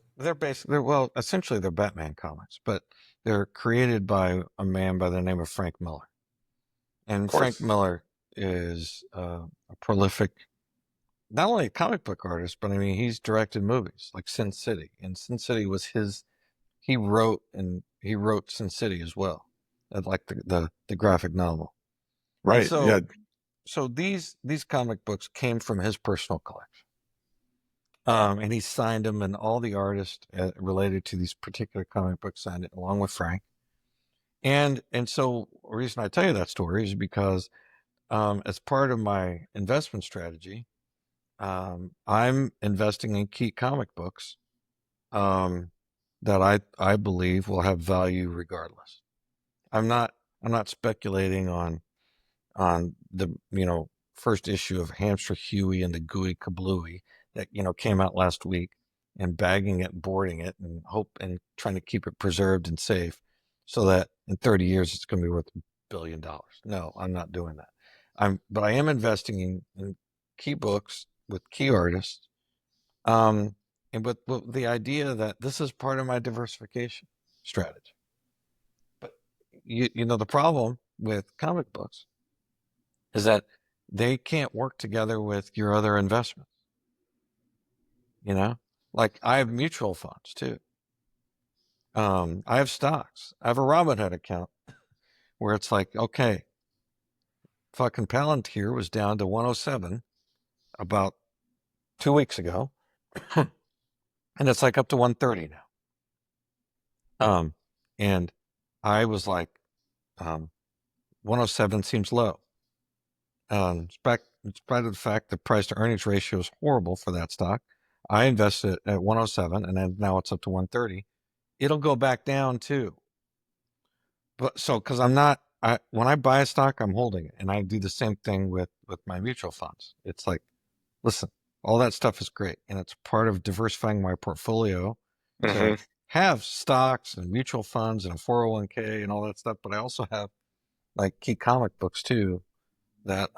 essentially they're Batman comics, but they're created by a man by the name of Frank Miller. Of And Frank course. Miller is a prolific, not only a comic book artist, but I mean, he's directed movies like Sin City, and Sin City was his. He wrote Sin City as well, like the graphic novel. And Right. Yeah. so these comic books came from his personal collection. And he signed them, and all the artists related to these particular comic books signed it along with Frank. And so the reason I tell you that story is because as part of my investment strategy, I'm investing in key comic books um, that I believe will have value regardless. I'm not I'm not speculating on the first issue of Hamster Huey and the Gooey Kablooey that came out last week, and bagging it, boarding it, and trying to keep it preserved and safe, so that in 30 years it's going to be worth $1 billion. No, I'm not doing that. But I am investing in key books with key artists, um, and with the idea that this is part of my diversification strategy. But the problem with comic books is that they can't work together with your other investments. Like I have mutual funds too. I have stocks. I have a Robinhood account where it's like, okay, fucking Palantir was down to 107 about 2 weeks ago, and it's like up to 130 now. And I was like, 107 seems low. In spite of the fact the price to earnings ratio is horrible for that stock, I invested at 107, and then now it's up to 130. It'll go back down too. But so, because when I buy a stock, I'm holding it, and I do the same thing with my mutual funds. It's like, listen, all that stuff is great, and it's part of diversifying my portfolio to Hmm. have stocks and mutual funds and a 401k and all that stuff. But I also have like key comic books too that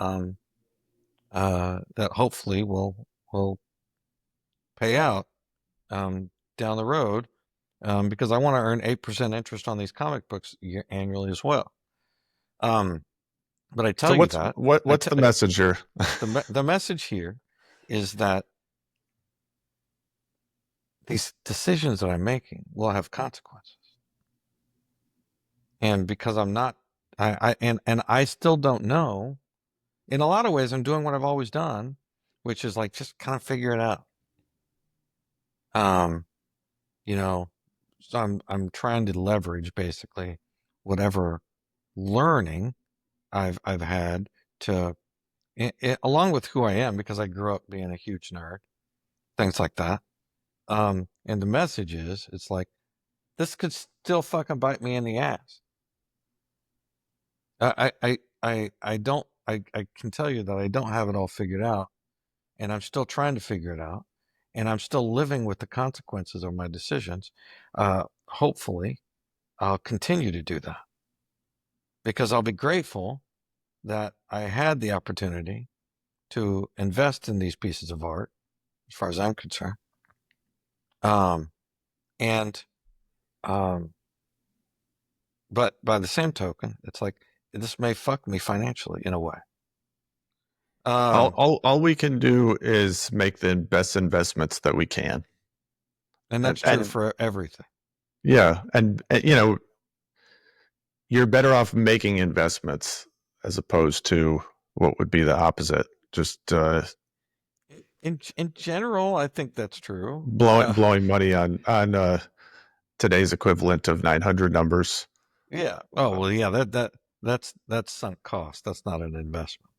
that hopefully will pay out down the road, because I want to earn 8% interest on these comic books annually as well. But I So tell you that what's the message here? the message here is that these decisions that I'm making will have consequences, and because I'm not, and I still don't know. In a lot of ways, I'm doing what I've always done, which is like just kind of figure it out. Um, you know, so I'm trying to leverage basically whatever learning I've had to, along with who I am, because I grew up being a huge nerd, things like that. And the message is, it's like this could still fucking bite me in the ass. I don't. I can tell you that I don't have it all figured out, and I'm still trying to figure it out, and I'm still living with the consequences of my decisions. Hopefully, I'll continue to do that because I'll be grateful that I had the opportunity to invest in these pieces of art, as far as I'm concerned. Um, and, um, but by the same token, it's like this may fuck me financially in a way. Um, All we can do is make the best investments that we can. and that's true And for everything. yeah, and you're better off making investments as opposed to what would be the opposite. Just In general, I think that's true. blowing money on today's equivalent of 900 numbers. Yeah. Oh well, yeah. That's sunk cost. That's not an investment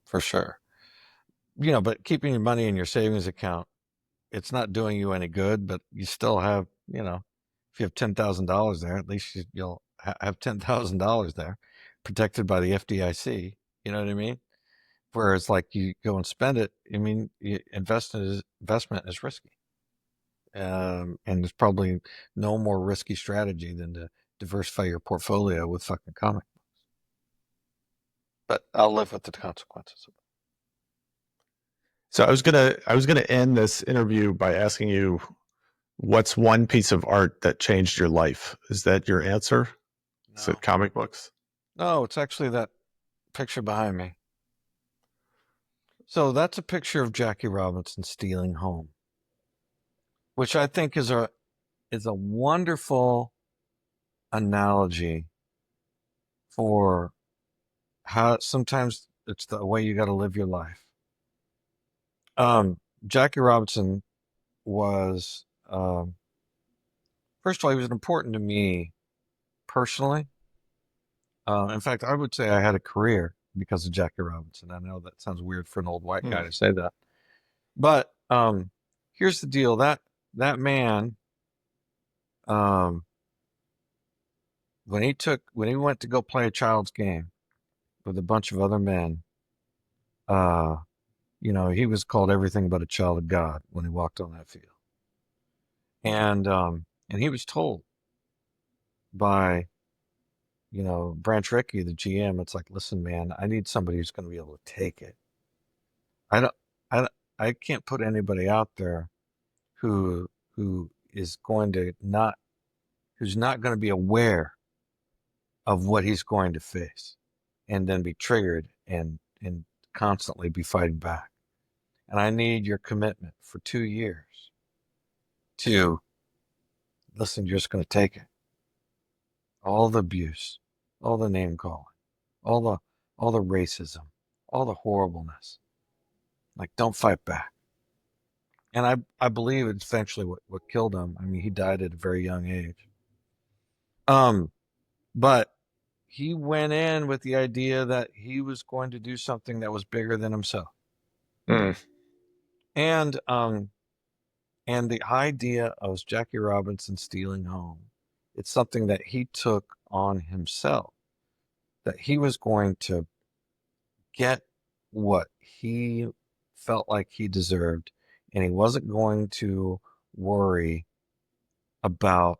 for sure. But keeping your money in your savings account, it's not doing you any good. But you still have, if you have $10,000 there, at least you'll have $10,000 there, protected by the FDIC. You know what I mean? Whereas, like, you go and spend it. I mean, investment is risky, and there's probably no more risky strategy than to diversify your portfolio with fucking comic. But I'll live with the consequences of it. So I was gonna end this interview by asking you, what's one piece of art that changed your life? Is that your answer? Is No, it comic books? no, it's actually that. picture behind me. So that's a picture of Jackie Robinson stealing home, which I think is a wonderful analogy for how sometimes it's the way you got to live your life. Jackie Robinson was, first of all, he was important to me personally. In fact, I would say I had a career because of Jackie Robinson. I know that sounds weird for an old white guy to say that, but here's the deal: that man, um, when he went to go play a child's game with a bunch of other men, uh, he was called everything but a child of God when he walked on that field, and he was told by Branch Rickey, the GM, it's like, listen, man, I need somebody who's going to be able to take it. I don't, I, I can't put anybody out there who is going to not, who's not going to be aware of what he's going to face, and then be triggered and constantly be fighting back. And I need your commitment for 2 years to listen. You're just going to take it, all the abuse, all the name calling, all the racism, all the horribleness. Like, don't fight back. And I believe it's eventually what killed him. I mean, he died at a very young age. But he went in with the idea that he was going to do something that was bigger than himself. Mm. And the idea of Jackie Robinson stealing home, it's something that he took on himself, that he was going to get what he felt like he deserved, and he wasn't going to worry about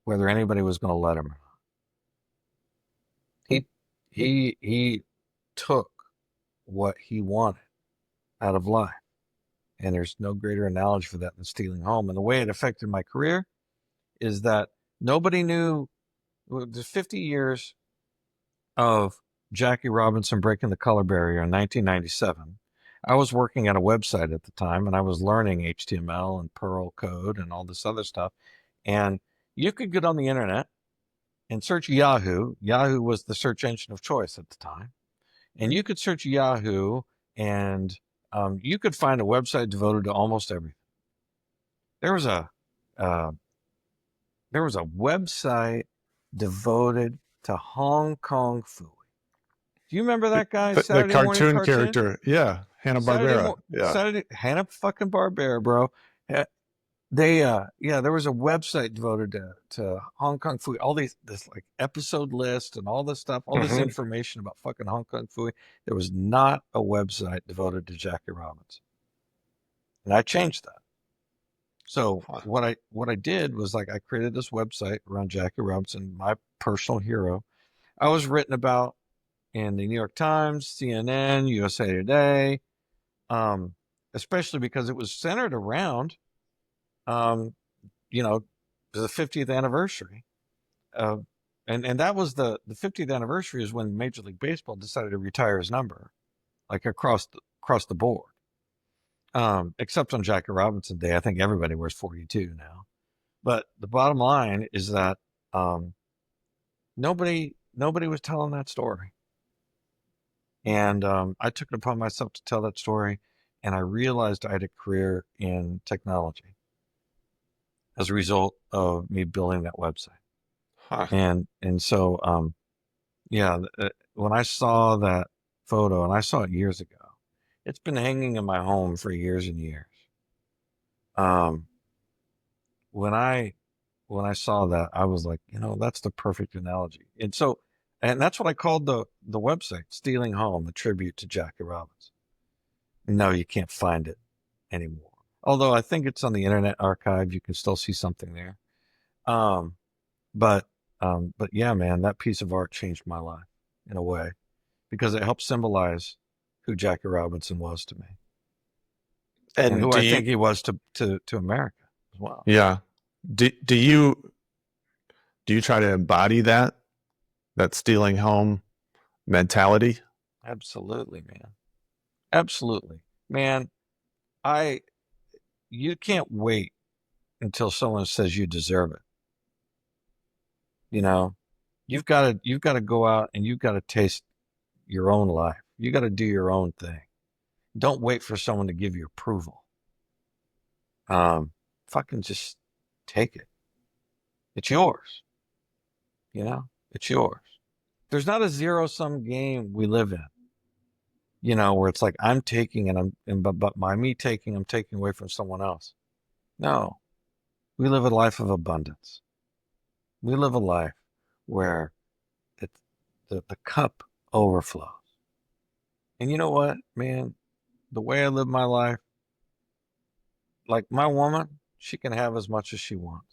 whether anybody was going to let him. He took what he wanted out of life, and there's no greater analogy for that than stealing home. And the way it affected my career is that nobody knew. There's 50 years of Jackie Robinson breaking the color barrier in 1997. I was working at a website at the time, and I was learning HTML and Perl code and all this other stuff. And you could get on the internet and search Yahoo. Yahoo was the search engine of choice at the time. And you could search Yahoo, and you could find a website devoted to almost everything. There was a website devoted to Hong Kong Phooey. Do you remember that guy? The Saturday morning cartoon cartoon character, yeah, Hanna-Barbera, yeah. Saturday Hannah fucking Barbera, bro. There was a website devoted to Hong Kong Phooey. All this like episode list and all this stuff, all this information about fucking Hong Kong Phooey. There was not a website devoted to Jackie Robinson, and I changed that. So what I did was, like, I created this website around Jackie Robinson, my personal hero. I was written about in the New York Times, CNN, USA Today, especially because it was centered around, the 50th anniversary. And that was the 50th anniversary is when Major League Baseball decided to retire his number, like across the board. Except on Jackie Robinson Day, I think everybody wears 42 now. But the bottom line is that nobody was telling that story. And I took it upon myself to tell that story, and I realized I had a career in technology as a result of me building that website. And so, when I saw that photo, and I saw it years ago, it's been hanging in my home for years and years. When I saw that, I was like, that's the perfect analogy. And that's what I called the website, Stealing Home, a tribute to Jackie Robinson. No, you can't find it anymore. Although I think it's on the Internet Archive. You can still see something there. But yeah, man, that piece of art changed my life in a way, because it helped symbolize who Jackie Robinson was to me, and who I think he was to America as well. Yeah. Do you try to embody that stealing home mentality? Absolutely, man. Absolutely, man. I You can't wait until someone says you deserve it. You know, you've got to go out and you've got to taste your own life. You got to do your own thing. Don't wait for someone to give you approval. Um, Fucking just take it. It's yours. It's yours. There's not a zero sum game we live in. Where it's like I'm taking but by me taking, I'm taking away from someone else. No, we live a life of abundance. We live a life where it, the cup overflows. And you know what, man? The way I live my life, like my woman, she can have as much as she wants.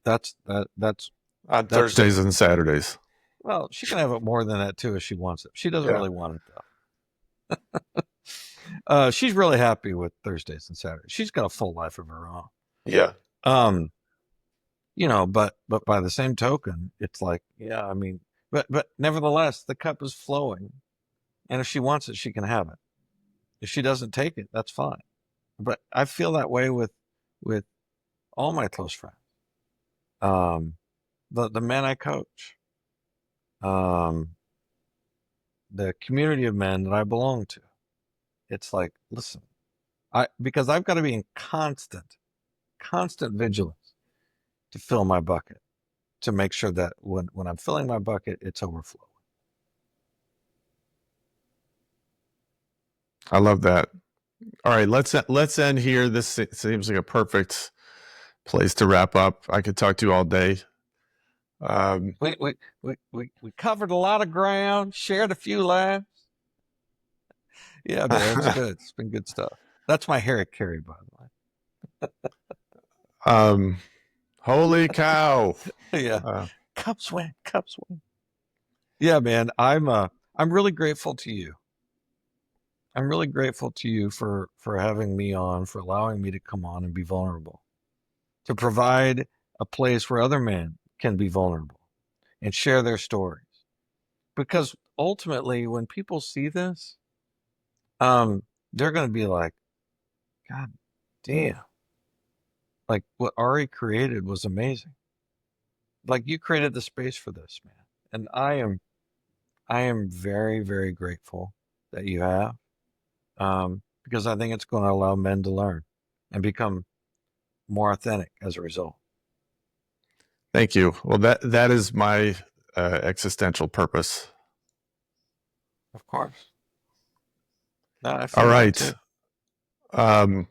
That's that that's On that's Thursdays and Saturdays. Well, she can have it more than that too if she wants it. She doesn't Yeah. really want it though. She's really happy with Thursdays and Saturdays. She's got a full life of her own. Yeah. Um, but by the same token, it's like, yeah, I mean, but nevertheless, the cup is flowing, and if she wants it, she can have it. If she doesn't take it, that's fine. But I feel that way with all my close friends, um, the men I coach, um, the community of men that I belong to. It's like, listen, because I've got to be in constant vigilance to fill my bucket, to make sure that when I'm filling my bucket, it's overflowing. I love that. All right, let's end here. This seems like a perfect place to wrap up. I could talk to you all day. We covered a lot of ground, shared a few laughs. Yeah, man, it's good. It's been good stuff. That's my Harry Carey, by the um, holy cow! way. Yeah, Cubs win. Cubs win. Yeah, man, I'm really grateful to you. I'm really grateful to you for having me on, for allowing me to come on and be vulnerable, to provide a place where other men can be vulnerable and share their stories. Because ultimately, when people see this, they're going to be like, God damn, like what Ari created was amazing. Like you created the space for this, man. And I am very, very grateful that you have, because I think it's going to allow men to learn and become more authentic as a result. Thank you. Well, that is my existential purpose. Of course. No, I All feel that right. too.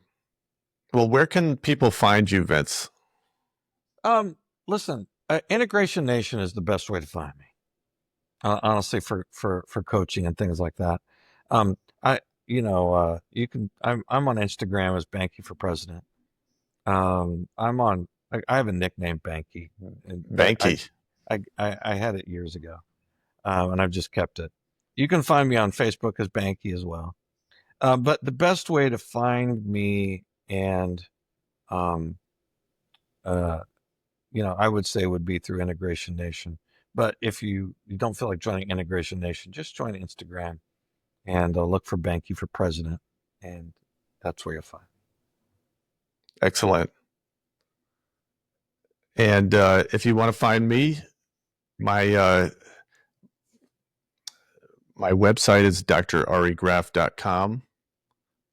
Well, where can people find you, Vince? Listen, Integration Nation is the best way to find me. Honestly, for coaching and things like that. I you can. I'm on Instagram as Banky for President. I'm on. I have a nickname Banky, but Banky. I had it years ago, and I've just kept it. You can find me on Facebook as Banky as well. But the best way to find me and um, uh, I would say would be through Integration Nation. But if you don't feel like joining Integration Nation, just join Instagram and look for Banky for President, and that's where you'll find me. Excellent. And if you want to find me, my my website is drarigraff.com.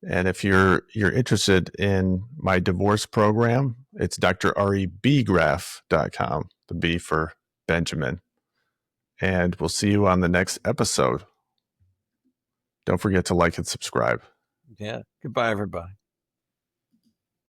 And if you're interested in my divorce program, it's drribgraff.com, the B for Benjamin. And we'll see you on the next episode. Don't forget to like and subscribe. Yeah. Goodbye, everybody.